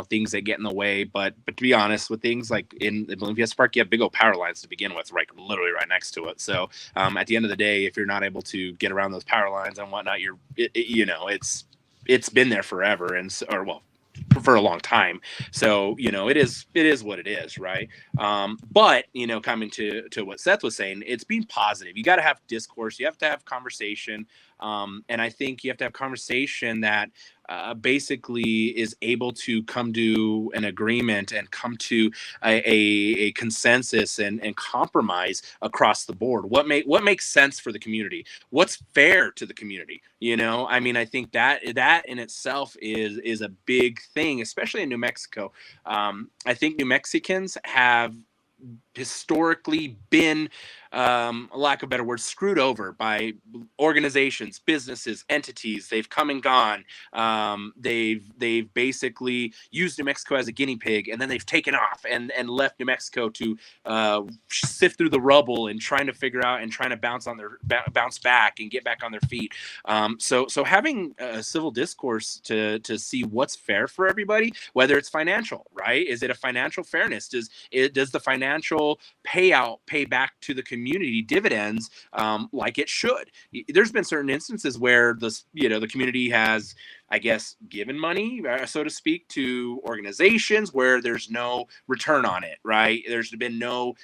things that get in the way, but to be honest, with things like in the Balloon Fiesta Park, you have big old power lines to begin with, right, literally right next to it. So at the end of the day, if you're not able to get around those power lines and whatnot, it's been there forever, for a long time. So, it is what it is, right? But, coming to what Seth was saying, it's being positive. You got to have discourse. You have to have conversation. And I think you have to have conversation that basically is able to come to an agreement and come to a consensus and compromise across the board. What makes sense for the community? What's fair to the community? I mean, I think that in itself is a big thing, especially in New Mexico. I think New Mexicans have historically been, lack of a better word, screwed over by organizations, businesses, entities. They've come and gone. They've basically used New Mexico as a guinea pig, and then they've taken off and left New Mexico to sift through the rubble and trying to figure out and trying to bounce back and get back on their feet. So having a civil discourse to see what's fair for everybody, whether it's financial, right? Is it a financial fairness? Does the financial payout pay back to the community community dividends like it should. There's been certain instances where the community has, I guess, given money, so to speak, to organizations where there's no return on it, right? There's been no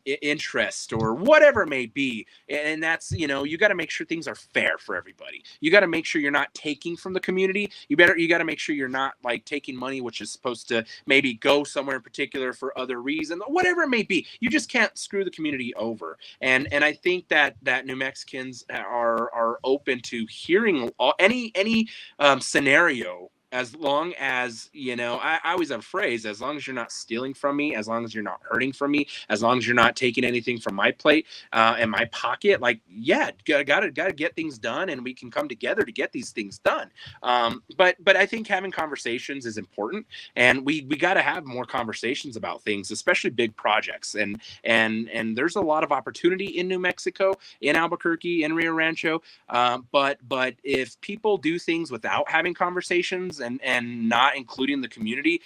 interest or whatever it may be. And that's, you got to make sure things are fair for everybody. You got to make sure you're not taking from the community. You got to make sure you're not like taking money, which is supposed to maybe go somewhere in particular for other reason, whatever it may be. You just can't screw the community over. And I think that New Mexicans are open to hearing any scenario, as long as, I always have a phrase, as long as you're not stealing from me, as long as you're not hurting from me, as long as you're not taking anything from my plate and my pocket, like, yeah, gotta get things done, and we can come together to get these things done. But I think having conversations is important, and we got to have more conversations about things, especially big projects. And there's a lot of opportunity in New Mexico, in Albuquerque, in Rio Rancho. But if people do things without having conversations and not including the community,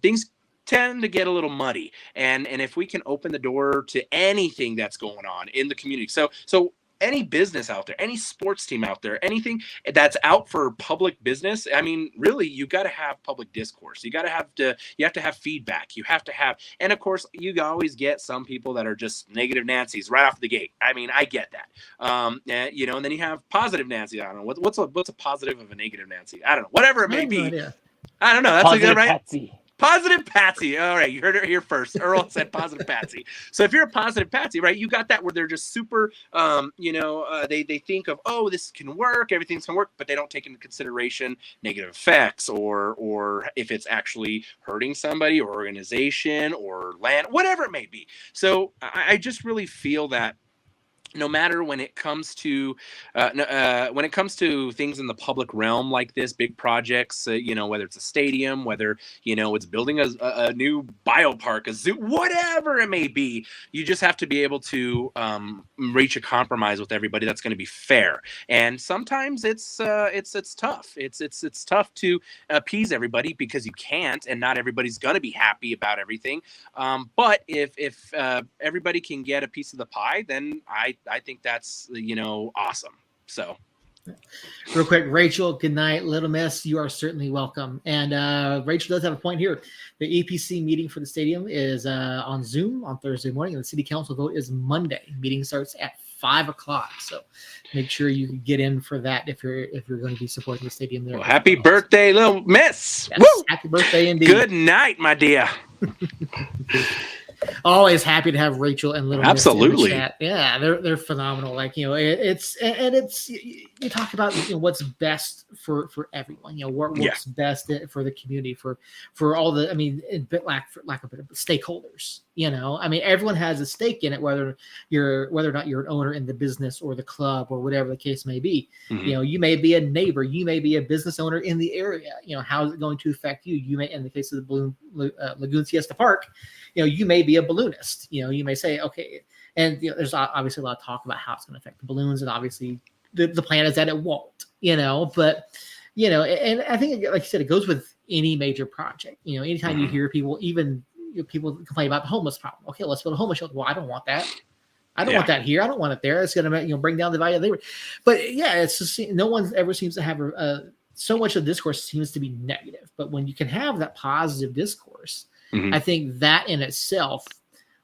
things tend to get a little muddy. And if we can open the door to anything that's going on in the community, so any business out there, any sports team out there, anything that's out for public business, I mean, really, you got to have public discourse. You have to have feedback. You have to have, and of course, you always get some people that are just negative Nancy's right off the gate. I mean, I get that. And then you have positive Nancy. I don't know what's a positive of a negative Nancy. I don't know. Whatever it may be. Idea. I don't know. That's Positive right. Patsy. Positive Patsy. All right, you heard it here first. Earl said positive Patsy. So if you're a positive Patsy, right, you got that where they're just super, they think of, oh, this can work, everything's gonna work, but they don't take into consideration negative effects or if it's actually hurting somebody or organization or land, whatever it may be. So I just really feel that no matter when it comes to things in the public realm like this, big projects, whether it's a stadium, whether it's building a new biopark, a zoo, whatever it may be, you just have to be able to reach a compromise with everybody that's going to be fair. And sometimes it's tough. It's tough to appease everybody because you can't, and not everybody's going to be happy about everything. But if everybody can get a piece of the pie, then I think that's, awesome. So real quick, Rachel, good night. Little Miss, you are certainly welcome. And Rachel does have a point here. The EPC meeting for the stadium is on Zoom on Thursday morning, and the city council vote is Monday. Meeting starts at 5:00. So make sure you get in for that if you're going to be supporting the stadium there. Well, happy birthday, Little Miss. Yes, woo! happy birthday indeed. Good night, my dear. Always happy to have Rachel and Little Miss absolutely in the chat. Yeah, they're phenomenal. Like, it's you talk about what's best for everyone. What works best for the community, for all the, a bit lack of stakeholders. Everyone has a stake in it, whether or not you're an owner in the business or the club or whatever the case may be. Mm-hmm. You may be a neighbor, you may be a business owner in the area. How is it going to affect you? You may, in the case of the Lagoon Siesta Park, you may be a balloonist. You may say, okay, and there's obviously a lot of talk about how it's going to affect the balloons, and obviously the plan is that it won't. But and I think, like you said, it goes with any major project. Anytime you hear people, even people complain about the homeless problem. Okay, let's build a homeless shelter. Well, I don't want that. I don't want that here. I don't want it there. It's going to bring down the value of labor. But yeah, it's just, no one ever seems to have so much of the discourse seems to be negative. But when you can have that positive discourse, I think that in itself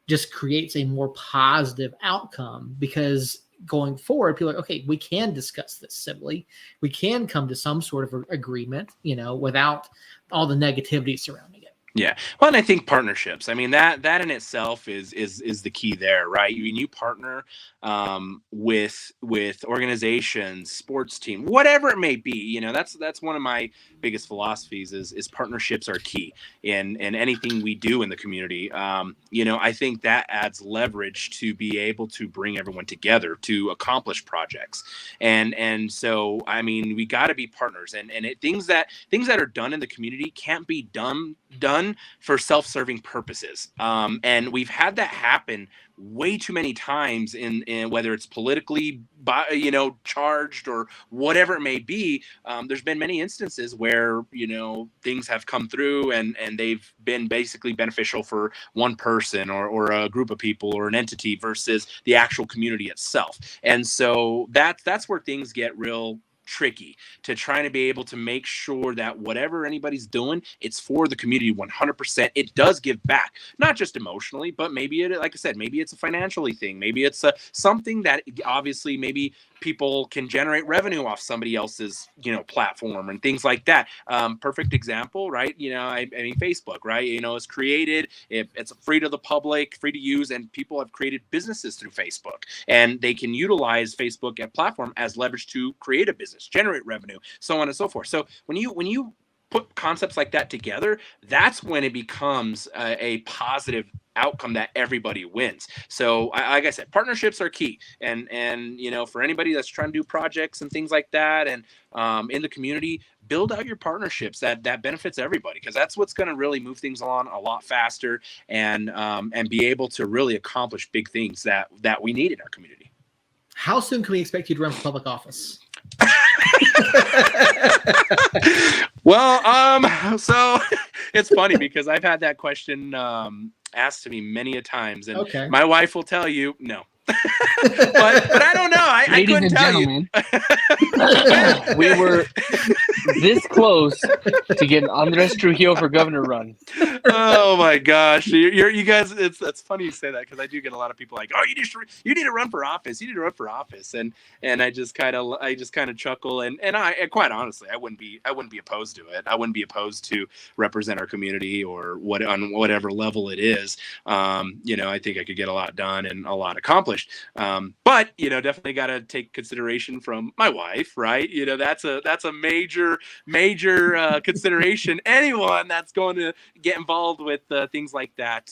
just creates a more positive outcome, because going forward, people are like, okay, we can discuss this civilly. We can come to some sort of agreement, without all the negativity surrounding it. Yeah. Well, and I think partnerships, that in itself is the key there, right? You partner with organizations, sports team, whatever it may be. That's one of my biggest philosophies is partnerships are key in anything we do in the community. I think that adds leverage to be able to bring everyone together to accomplish projects. And so, we got to be partners, and things that are done in the community can't be done done for self-serving purposes. And we've had that happen way too many times in whether it's politically charged or whatever it may be. There's been many instances where things have come through and they've been basically beneficial for one person or a group of people or an entity versus the actual community itself. And so that's where things get real tricky, to trying to be able to make sure that whatever anybody's doing, it's for the community 100%. It does give back, not just emotionally, but maybe like I said, maybe it's a financially thing. Maybe it's something that obviously maybe people can generate revenue off somebody else's, platform and things like that. Perfect example, right? I mean, Facebook, right? It's created, it's free to the public, free to use, and people have created businesses through Facebook, and they can utilize Facebook as platform as leverage to create a business, generate revenue, so on and so forth. So when you put concepts like that together, that's when it becomes a positive outcome that everybody wins. So like I said, partnerships are key. And for anybody that's trying to do projects and things like that, and in the community, build out your partnerships that benefits everybody, because that's what's going to really move things along a lot faster and be able to really accomplish big things that we need in our community. How soon can we expect you to run for public office? Well, so it's funny because I've had that question asked to me many a times, and my wife will tell you no. but I don't know. I couldn't tell you. We were this close to getting Andres Trujillo for governor run. Oh my gosh, you guys! It's funny you say that, because I do get a lot of people like, "Oh, you need to run for office. You need to run for office." And I just kind of chuckle, and quite honestly, I wouldn't be opposed to it. I wouldn't be opposed to represent our community or on whatever level it is. I think I could get a lot done and a lot accomplished. But definitely got to take consideration from my wife, right? That's a major consideration. Anyone that's going to get involved with things like that,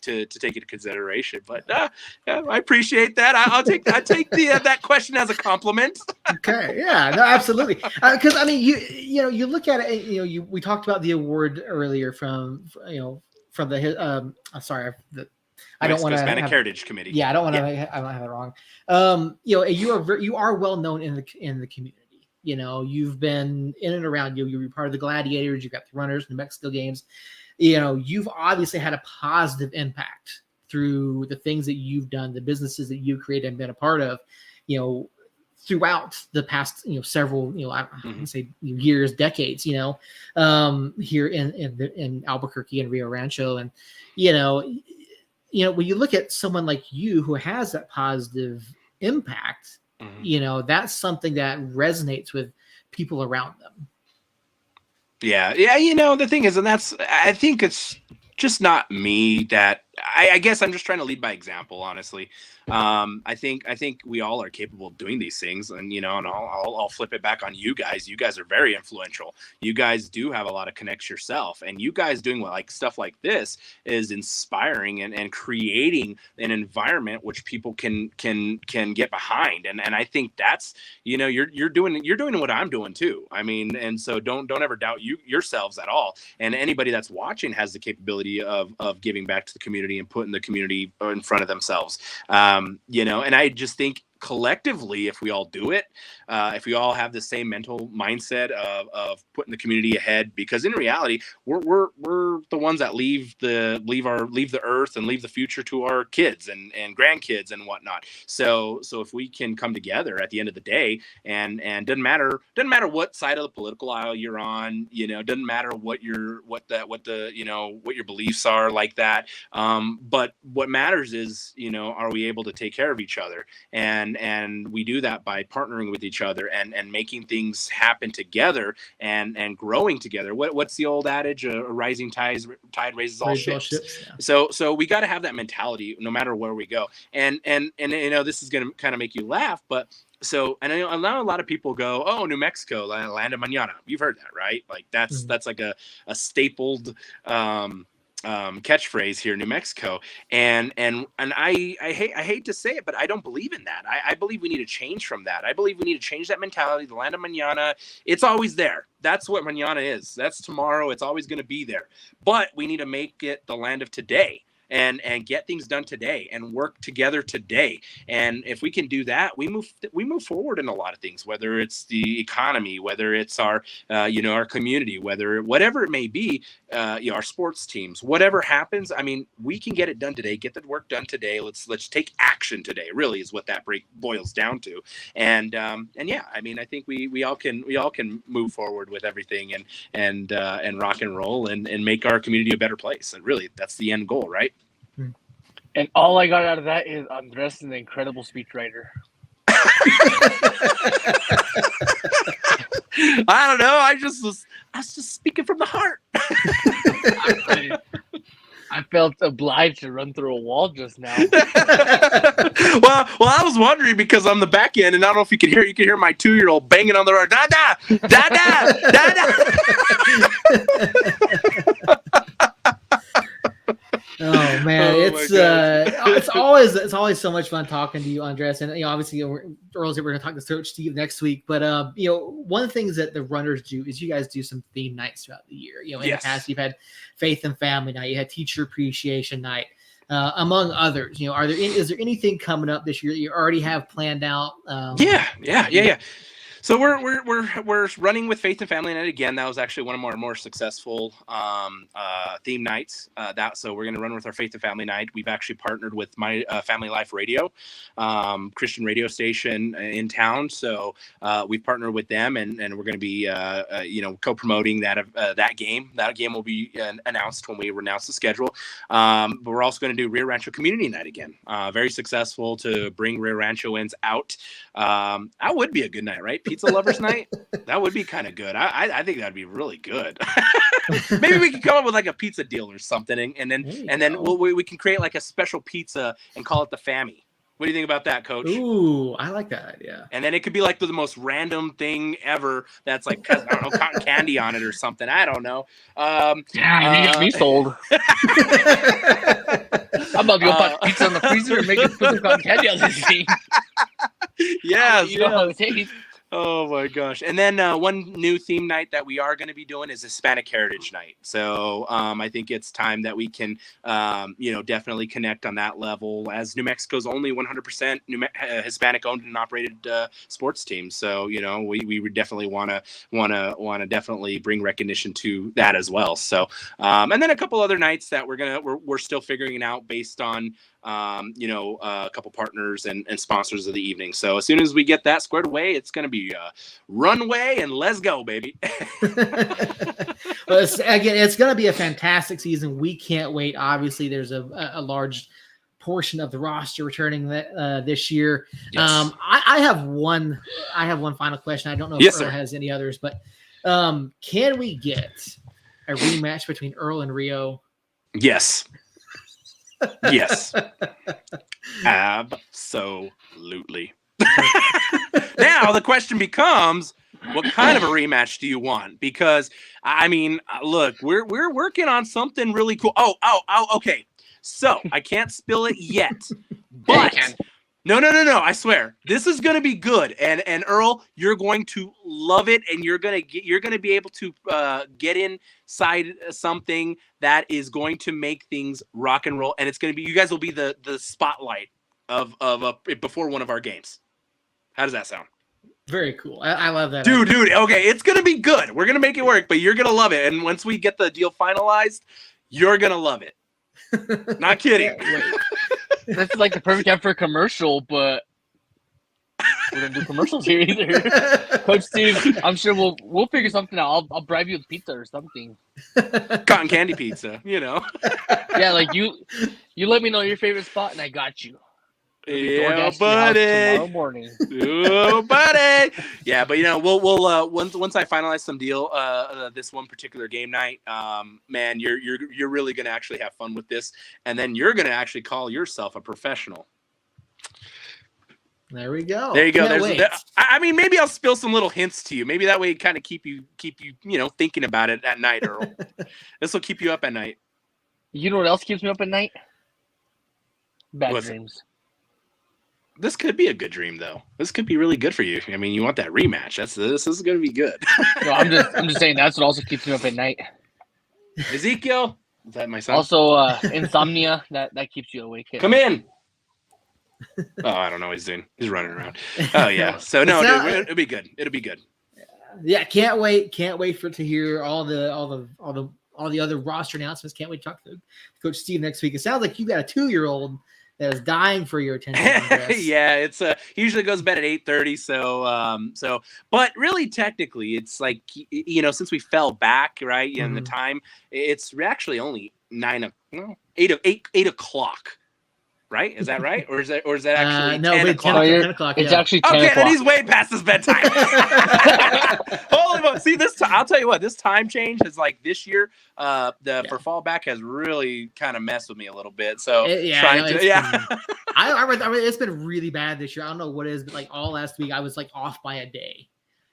to take into consideration. But yeah, I appreciate that. I take that question as a compliment. Okay, yeah, no, absolutely. Because I mean, you look at it. We talked about the award earlier from the I don't want to Hispanic Heritage Committee. Yeah, I don't want to. I don't have it wrong. You are well known in the community. You've been in and around. You're part of the Gladiators. You've got the Runners, New Mexico Games. You've obviously had a positive impact through the things that you've done, the businesses that you've created and been a part of. Throughout the past, several, I would say years, decades. Here in Albuquerque and Rio Rancho, and when you look at someone like you who has that positive impact, that's something that resonates with people around them. Yeah. The thing is, and I think it's just not me that I guess I'm just trying to lead by example, honestly. I think we all are capable of doing these things, and and I'll flip it back on you guys. You guys are very influential. You guys do have a lot of connects yourself, and you guys doing stuff like this is inspiring and creating an environment which people can get behind. And I think that's you're doing what I'm doing too. I mean, and so don't ever doubt yourselves at all. And anybody that's watching has the capability of giving back to the community and putting the community in front of themselves. And I just think collectively, if we all do it, if we all have the same mental mindset of putting the community ahead, because in reality, we're the ones that leave the earth and leave the future to our kids and grandkids and whatnot. So if we can come together at the end of the day, and doesn't matter what side of the political aisle you're on, doesn't matter what your beliefs are like that. But what matters is, are we able to take care of each other? And we do that by partnering with each other and making things happen together and growing together. What's the old adage? A rising tide raises all ships. Yeah. So we got to have that mentality no matter where we go. And this is going to kind of make you laugh, but so, and I know a lot of people go, "Oh, New Mexico, land of mañana." You've heard that, right? Like that's like a stapled catchphrase here in New Mexico. And I hate to say it, but I don't believe in that. I believe we need to change from that. I believe we need to change that mentality. The land of mañana, it's always there. That's what mañana is. That's tomorrow. It's always going to be there. But we need to make it the land of today. And get things done today and work together today. And if we can do that, we move forward in a lot of things, whether it's the economy, whether it's our our community, whatever it may be, our sports teams, whatever happens. I mean, we can get it done today, get the work done today. Let's take action today, really is what that boils down to. And yeah, I mean, I think we all can move forward with everything and rock and roll and make our community a better place. And really, that's the end goal, right? And all I got out of that is Andres is an incredible speechwriter. I don't know. I was just speaking from the heart. I felt obliged to run through a wall just now. well, I was wondering because I'm the back end, and I don't know if you can hear. You can hear my 2-year-old banging on the door. Da da da da da. Oh man, it's always so much fun talking to you, Andres. And obviously, we're going to talk to Coach Steve next week. But one of the things that the runners do is you guys do some theme nights throughout the year. In the past, you've had Faith and Family Night, you had Teacher Appreciation Night, among others. Is there anything coming up this year that you already have planned out? Yeah. So we're running with Faith and Family Night again. That was actually one of our more successful theme nights. So we're going to run with our Faith and Family Night. We've actually partnered with my Family Life Radio, Christian radio station in town. So we've partnered with them, and we're going to be co-promoting that game. That game will be announced when we announce the schedule. But we're also going to do Rio Rancho Community Night again. Very successful to bring Rio Ranchoans out. That would be a good night, right? Pizza lovers night. That would be kind of good. I think that'd be really good. Maybe we could come up with like a pizza deal or something, and then we can create like a special pizza and call it the Fammy. What do you think about that, Coach? Ooh, I like that idea. And then it could be like the most random thing ever. That's like, I don't know, cotton candy on it or something. I don't know. You got me sold. I'm about to go put pizza in the freezer and make it put some cotton candy on this thing. Yes. You know how it tastes. Oh my gosh. And then one new theme night that we are going to be doing is Hispanic Heritage Night. So I think it's time that we can, definitely connect on that level, as New Mexico's only 100% Hispanic owned and operated sports team. So, we would definitely want to definitely bring recognition to that as well. So, and then a couple other nights that we're still figuring it out based on, a couple partners and sponsors of the evening. So as soon as we get that squared away, it's going to be runway and let's go, baby. Well, it's going to be a fantastic season. We can't wait. Obviously, there's a large portion of the roster returning this year. Yes. I have one final question. I don't know if Earl has any others, but can we get a rematch between Earl and Rio? Yes. Yes. Absolutely. Now the question becomes, what kind of a rematch do you want? Because I mean, look, we're working on something really cool. Oh, okay. So I can't spill it yet, but no. I swear this is gonna be good, and Earl, you're going to love it, and you're gonna be able to get inside something that is going to make things rock and roll, and it's gonna be, you guys will be the spotlight of before one of our games. How does that sound? Very cool. I love that. Dude. Okay, it's gonna be good. We're gonna make it work, but you're gonna love it, and once we get the deal finalized, you're gonna love it. Not kidding. That's like the perfect time for a commercial, but we don't do commercials here either. Coach Steve, I'm sure we'll figure something out. I'll bribe you with pizza or something. Cotton candy pizza, Yeah, like you let me know your favorite spot, and I got you. Yeah, buddy. Tomorrow morning. Oh, buddy. Yeah, but we'll once I finalize some deal, this one particular game night, man, you're really gonna actually have fun with this, and then you're gonna actually call yourself a professional. There we go. There you go. I mean, maybe I'll spill some little hints to you. Maybe that way, kind of keep you thinking about it at night, Earl. This will keep you up at night. You know what else keeps me up at night? Bad What's it? dreams. This could be a good dream, though. This could be really good for you. I mean, you want that rematch. This is going to be good. No, I'm just saying that's what also keeps me up at night. Ezekiel, is that my son? Also, insomnia that keeps you awake. Come in. Oh, I don't know what he's doing. He's running around. Oh yeah. So no, dude, it'll be good. It'll be good. Yeah, can't wait for to hear all the other roster announcements. Can't wait to talk to Coach Steve next week. It sounds like you got a 2-year-old that is dying for your attention. Yeah, it's he usually goes to bed at 8:30. So but really technically it's like, since we fell back, right, in the time, it's actually only 8 o'clock. Right? Is that right? Or is that actually 10 o'clock? 10 o'clock. It's yeah. actually 10 Okay, o'clock. then he's way past his bedtime. Holy moly. See, I'll tell you what, this time change is like this year, for fallback has really kind of messed with me a little bit. So I mean, it's been really bad this year. I don't know what it is, but like all last week I was like off by a day.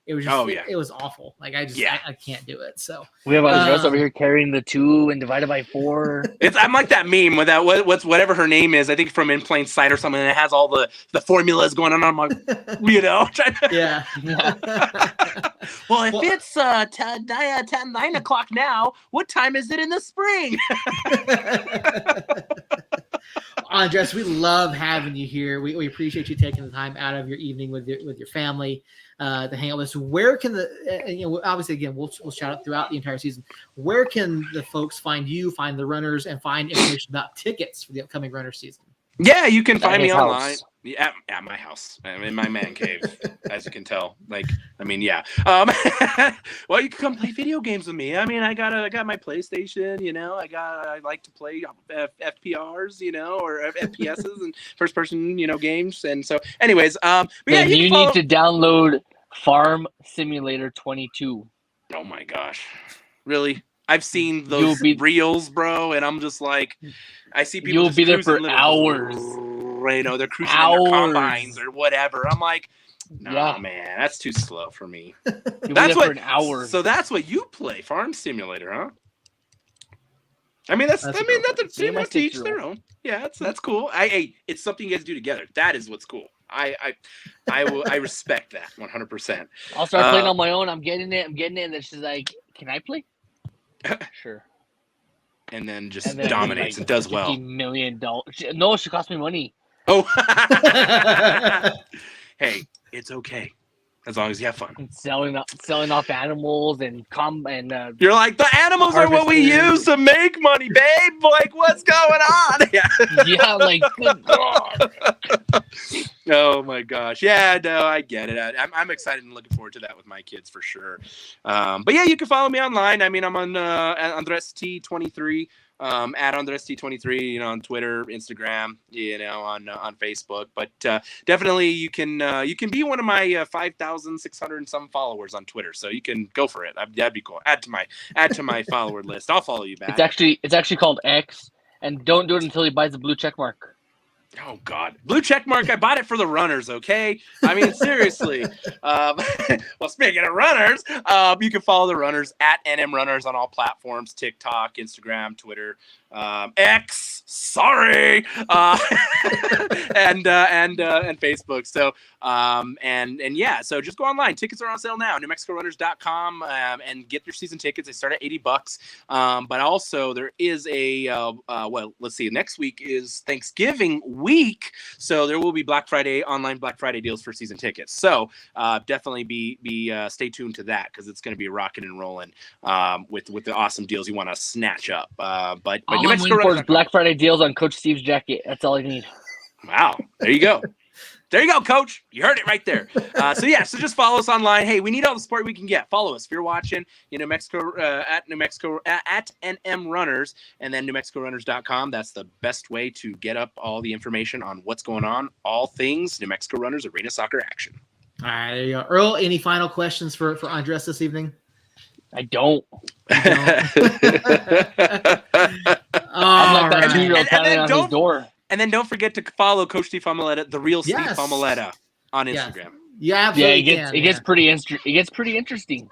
It was just, it was awful. Like I can't do it. So we have Andres over here carrying the 2 and divided by 4. I'm like that meme with that whatever her name is. I think from In Plain Sight or something. And it has all the formulas going on. I'm like, yeah. Well, if it's 9 o'clock now, what time is it in the spring? Andres, we love having you here. We appreciate you taking the time out of your evening with your family to hang out with us. Where can obviously again we'll shout out throughout the entire season. Where can the folks find you, find the runners, and find information about tickets for the upcoming runner season? Yeah, you can find me online. House. Yeah, at my house. I'm in my man cave, as you can tell. Like, I mean, yeah. Well, you can come play video games with me. I mean, I got my PlayStation. I like to play FPRs, or FPSs and first person, games. And so, anyways, but yeah, you need to download Farm Simulator 22. Oh my gosh, really? I've seen those reels, bro, and I'm just like, I see people. You'll be there for hours. They're cruising in their combines or whatever. I'm like, man, that's too slow for me. That's for an hour. So that's what you play, Farm Simulator, huh? I mean, that's each their own. Yeah, that's cool. It's something you guys do together. That is what's cool. I respect that 100%. I'll start playing on my own. I'm getting it. And then she's like, "Can I play?" Sure. And then dominates and does well. $50 million. No, she cost me money. Oh. Hey, it's okay as long as you have fun. And selling off animals and you're like, the animals are what we use to make money, babe. Like, what's going on? Yeah, like, good God. Oh my gosh. Yeah, no, I get it. I'm excited and looking forward to that with my kids for sure. But yeah, you can follow me online. I mean, I'm on Andres T23. At Andres T23, on Twitter, Instagram, on Facebook. But definitely you can be one of my 5,600 and some followers on Twitter. So you can go for it. That'd be cool. Add to my follower list. I'll follow you back. It's actually called X, and don't do it until he buys the blue check mark. Oh God, blue check mark. I bought it for the runners. Okay, I mean seriously. Well, speaking of runners, you can follow the runners at NM Runners on all platforms: TikTok, Instagram, Twitter, X. Sorry, and Facebook. So yeah. So just go online. Tickets are on sale now. NewMexicoRunners.com and get your season tickets. They start at $80. But also there is let's see. Next week is Thanksgiving week, so there will be online Black Friday deals for season tickets. So definitely be stay tuned to that because it's going to be rocking and rolling with the awesome deals you want to snatch up. But all New I'm Mexico waiting for is Black Friday deals on Coach Steve's jacket. That's all I need. Wow, there you go. There you go, Coach. You heard it right there. So just follow us online. Hey, we need all the support we can get. Follow us if you're watching. New Mexico at NM Runners, and then NewMexicoRunners.com. That's the best way to get up all the information on what's going on. All things New Mexico Runners arena soccer action. All right, there you go. Earl, any final questions for Andres this evening? I don't. I'm like that 2-year-old pounding on his door. And then don't forget to follow Coach Steve Famoletta, the real Steve Famoletta, on Instagram. Yeah, Yeah, absolutely. it gets pretty interesting.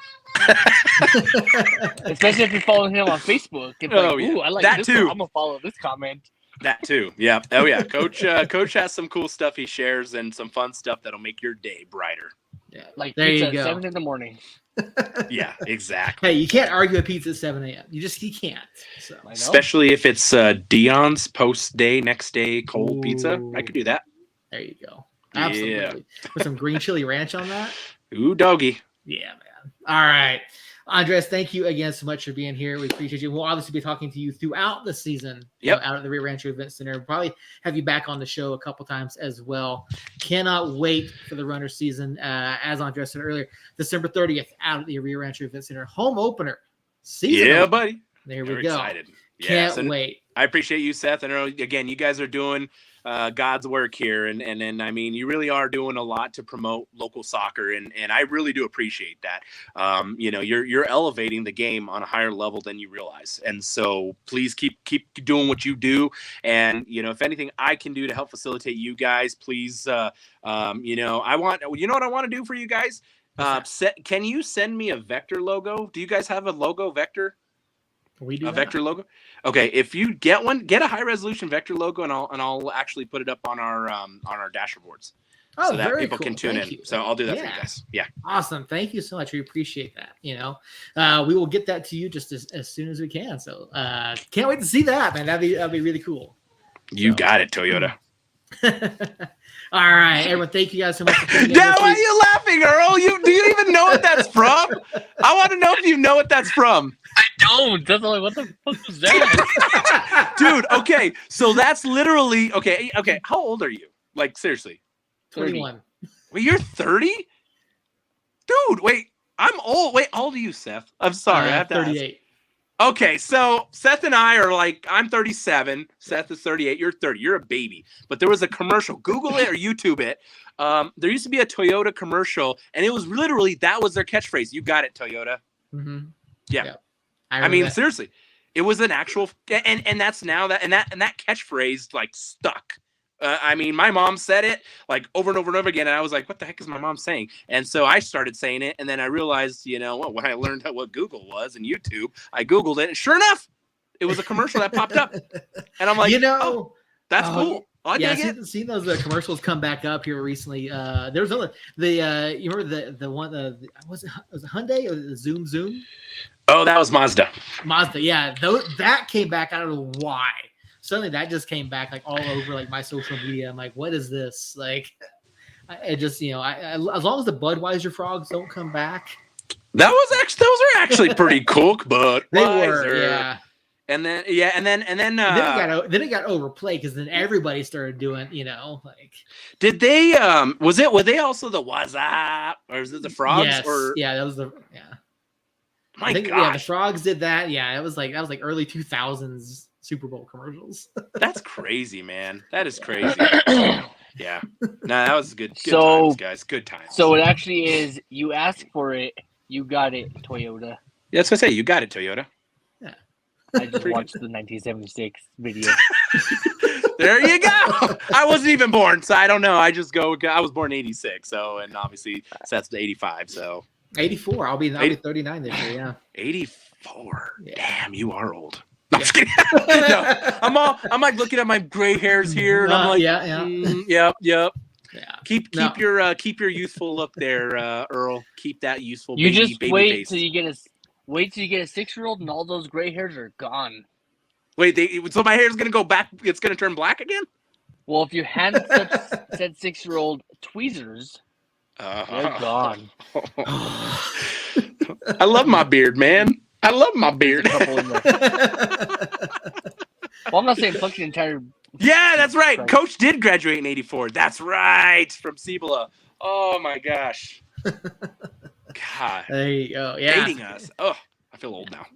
Especially if you're following him on Facebook. It's like, ooh, I like that this too. one. I'm gonna follow this comment. That too. Yeah. Oh yeah. Coach has some cool stuff he shares and some fun stuff that'll make your day brighter. Yeah. Like there pizza you go. at 7 in the morning. Yeah, exactly. Hey, you can't argue with pizza at 7 a.m. You can't. So especially if it's Dion's post day, next day cold pizza. I could do that. There you go. Absolutely. Yeah. With some green chili ranch on that. Ooh, doggy. Yeah, man. All right. Andres, thank you again so much for being here. We appreciate you. We'll obviously be talking to you throughout the season. Yep. Out at the Rio Rancho Event Center. We'll probably have you back on the show a couple times as well. Cannot wait for the runner season. As Andres said earlier, December 30th out at the Rio Rancho Event Center. Home opener. Season opener. Buddy. There we go. Excited. Can't wait. I appreciate you, Seth. And again, you guys are doing God's work here. And I mean, you really are doing a lot to promote local soccer. And I really do appreciate that. You're elevating the game on a higher level than you realize. And so please keep doing what you do. And, if anything I can do to help facilitate you guys, please, I want what I want to do for you guys? Can you send me a vector logo? Do you guys have a logo vector? We do a vector logo. Okay, if you get one, get a high resolution vector logo, and I'll actually put it up on our dasher boards, so that people can tune in. So I'll do that for you guys. Yeah, awesome. Thank you so much. We appreciate that. We will get that to you just as soon as we can. So can't wait to see that, man. That'd be really cool. You got it, Toyota. All right, everyone. Thank you guys so much for tuning in. Yeah, why are you laughing, Earl? Do you even know what that's from? I want to know if you know what that's from. I don't. That's like, what the fuck was that? Dude, okay. So that's literally okay. How old are you? Like, seriously. 21. Wait, you're 30? Dude, wait. I'm old. Wait, how old are you, Seth? I'm sorry. I have to 38. Ask. Okay, so Seth and I are like, I'm 37. Seth is 38. You're 30. You're a baby. But there was a commercial. Google it or YouTube it. There used to be a Toyota commercial, and it was literally, that was their catchphrase. You got it, Toyota. Mm-hmm. Yeah. I mean, seriously, it was an actual, and that's now that catchphrase like stuck. I mean, my mom said it like over and over and over again, and I was like, "What the heck is my mom saying?" And so I started saying it, and then I realized, when I learned what Google was and YouTube, I Googled it, and sure enough, it was a commercial that popped up, and I'm like, that's cool. I dig it. Seen those commercials come back up here recently. There was you remember the one was it Hyundai or the Zoom? Oh, that was Mazda. Yeah. That came back. I don't know why. Suddenly that just came back like all over like my social media. I'm like, what is this? Like, it just as long as the Budweiser frogs don't come back. Those were actually pretty cool, but they were, yeah. And then then it got overplayed because then everybody started doing, like. Did they? Were they also the WhatsApp or is it the frogs? Yes. Or that was the My God. Yeah, the frogs did that. Yeah, that was like early 2000s Super Bowl commercials. That's crazy, man. That is crazy. Yeah. No, that was good times, guys. Good times. So it actually is, you asked for it, you got it, Toyota. Yeah, that's what I say. You got it, Toyota. Yeah. I just watched the 1976 video. There you go. I wasn't even born, so I don't know. I was born in 86, and obviously Seth's 85, so. 84. I'll be 39 this year, yeah. 84. Yeah. Damn, you are old. No, I'm just kidding. No, I'm like looking at my gray hairs here, and I'm like, yep. Yeah. Keep your youthful look there, Earl. Keep that youthful. You baby, just baby wait face. till you get a 6-year-old, and all those gray hairs are gone. Wait, so my hair's gonna go back? It's gonna turn black again? Well, if you hadn't said 6-year-old tweezers, they're gone. I love my beard, man. I love my beard. Well, I'm not saying fuck the entire. Yeah, that's right. Coach did graduate in 84. That's right. From Cibola. Oh, my gosh. God. There you go. Yeah. Dating us. Oh, I feel old now.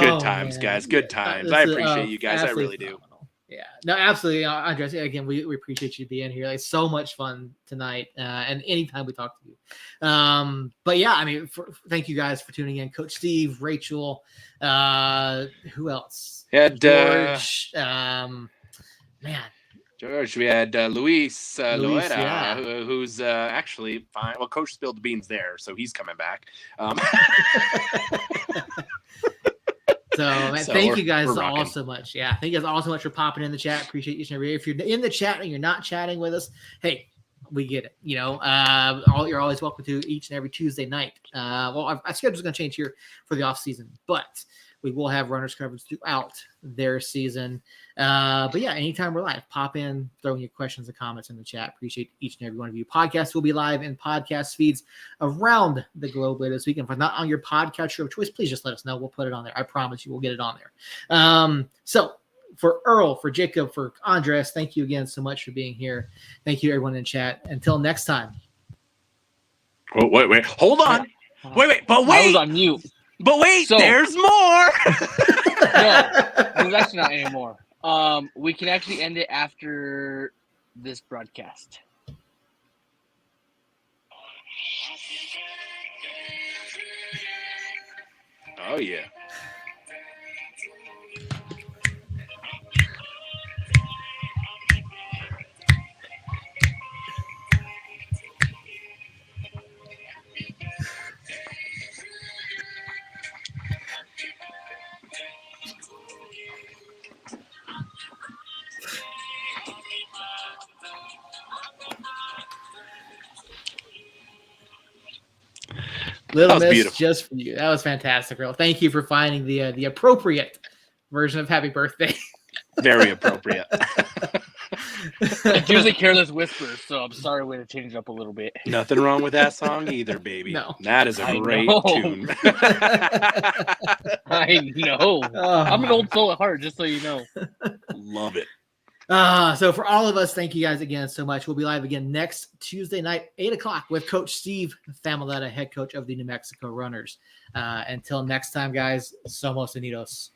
Good times, guys. Good times. I appreciate you guys. I really do. Yeah, no, absolutely. Andres, again, we appreciate you being here. Like, so much fun tonight, and anytime we talk to you. But yeah, I mean, thank you guys for tuning in. Coach Steve, Rachel, who else? Yeah, George, George, we had Luis Luis, Loera, yeah. who's actually fine. Well, Coach spilled the beans there, so he's coming back. So, man, So thank we're- you guys we're all rocking. so much. Yeah, thank you guys all so much for popping in the chat. Appreciate each and every. If you're in the chat and you're not chatting with us, hey, we get it. You know, you're always welcome to each and every Tuesday night. Well, our schedule's going to change here for the off season, but we will have runners coverage throughout their season. But yeah, anytime we're live, pop in, throw in your questions and comments in the chat. Appreciate each and every one of you. Podcasts will be live in podcast feeds around the globe later this week. And if not on your podcatcher of choice, please just let us know. We'll put it on there. I promise you we'll get it on there. So for Earl, for Jacob, for Andres, thank you again so much for being here. Thank you, everyone in chat. Until next time. Oh, wait. Hold on. Wait. But I was wait. on mute. But wait. So- There's more. No, there's actually not anymore. We can actually end it after this broadcast. Oh yeah. Little That was Miss, beautiful. just for you. That was fantastic, Earl. Thank you for finding the appropriate version of Happy Birthday. Very appropriate. It's usually Careless Whisper, so I'm sorry we had to change it up a little bit. Nothing wrong with that song either, baby. No. That is a I great know. tune. I know. I'm an old soul at heart, just so you know. Love it. So for all of us, thank you guys again so much. We'll be live again next Tuesday night, 8 o'clock, with Coach Steve Famoletta, head coach of the New Mexico Runners. Until next time, guys, Somos Unidos.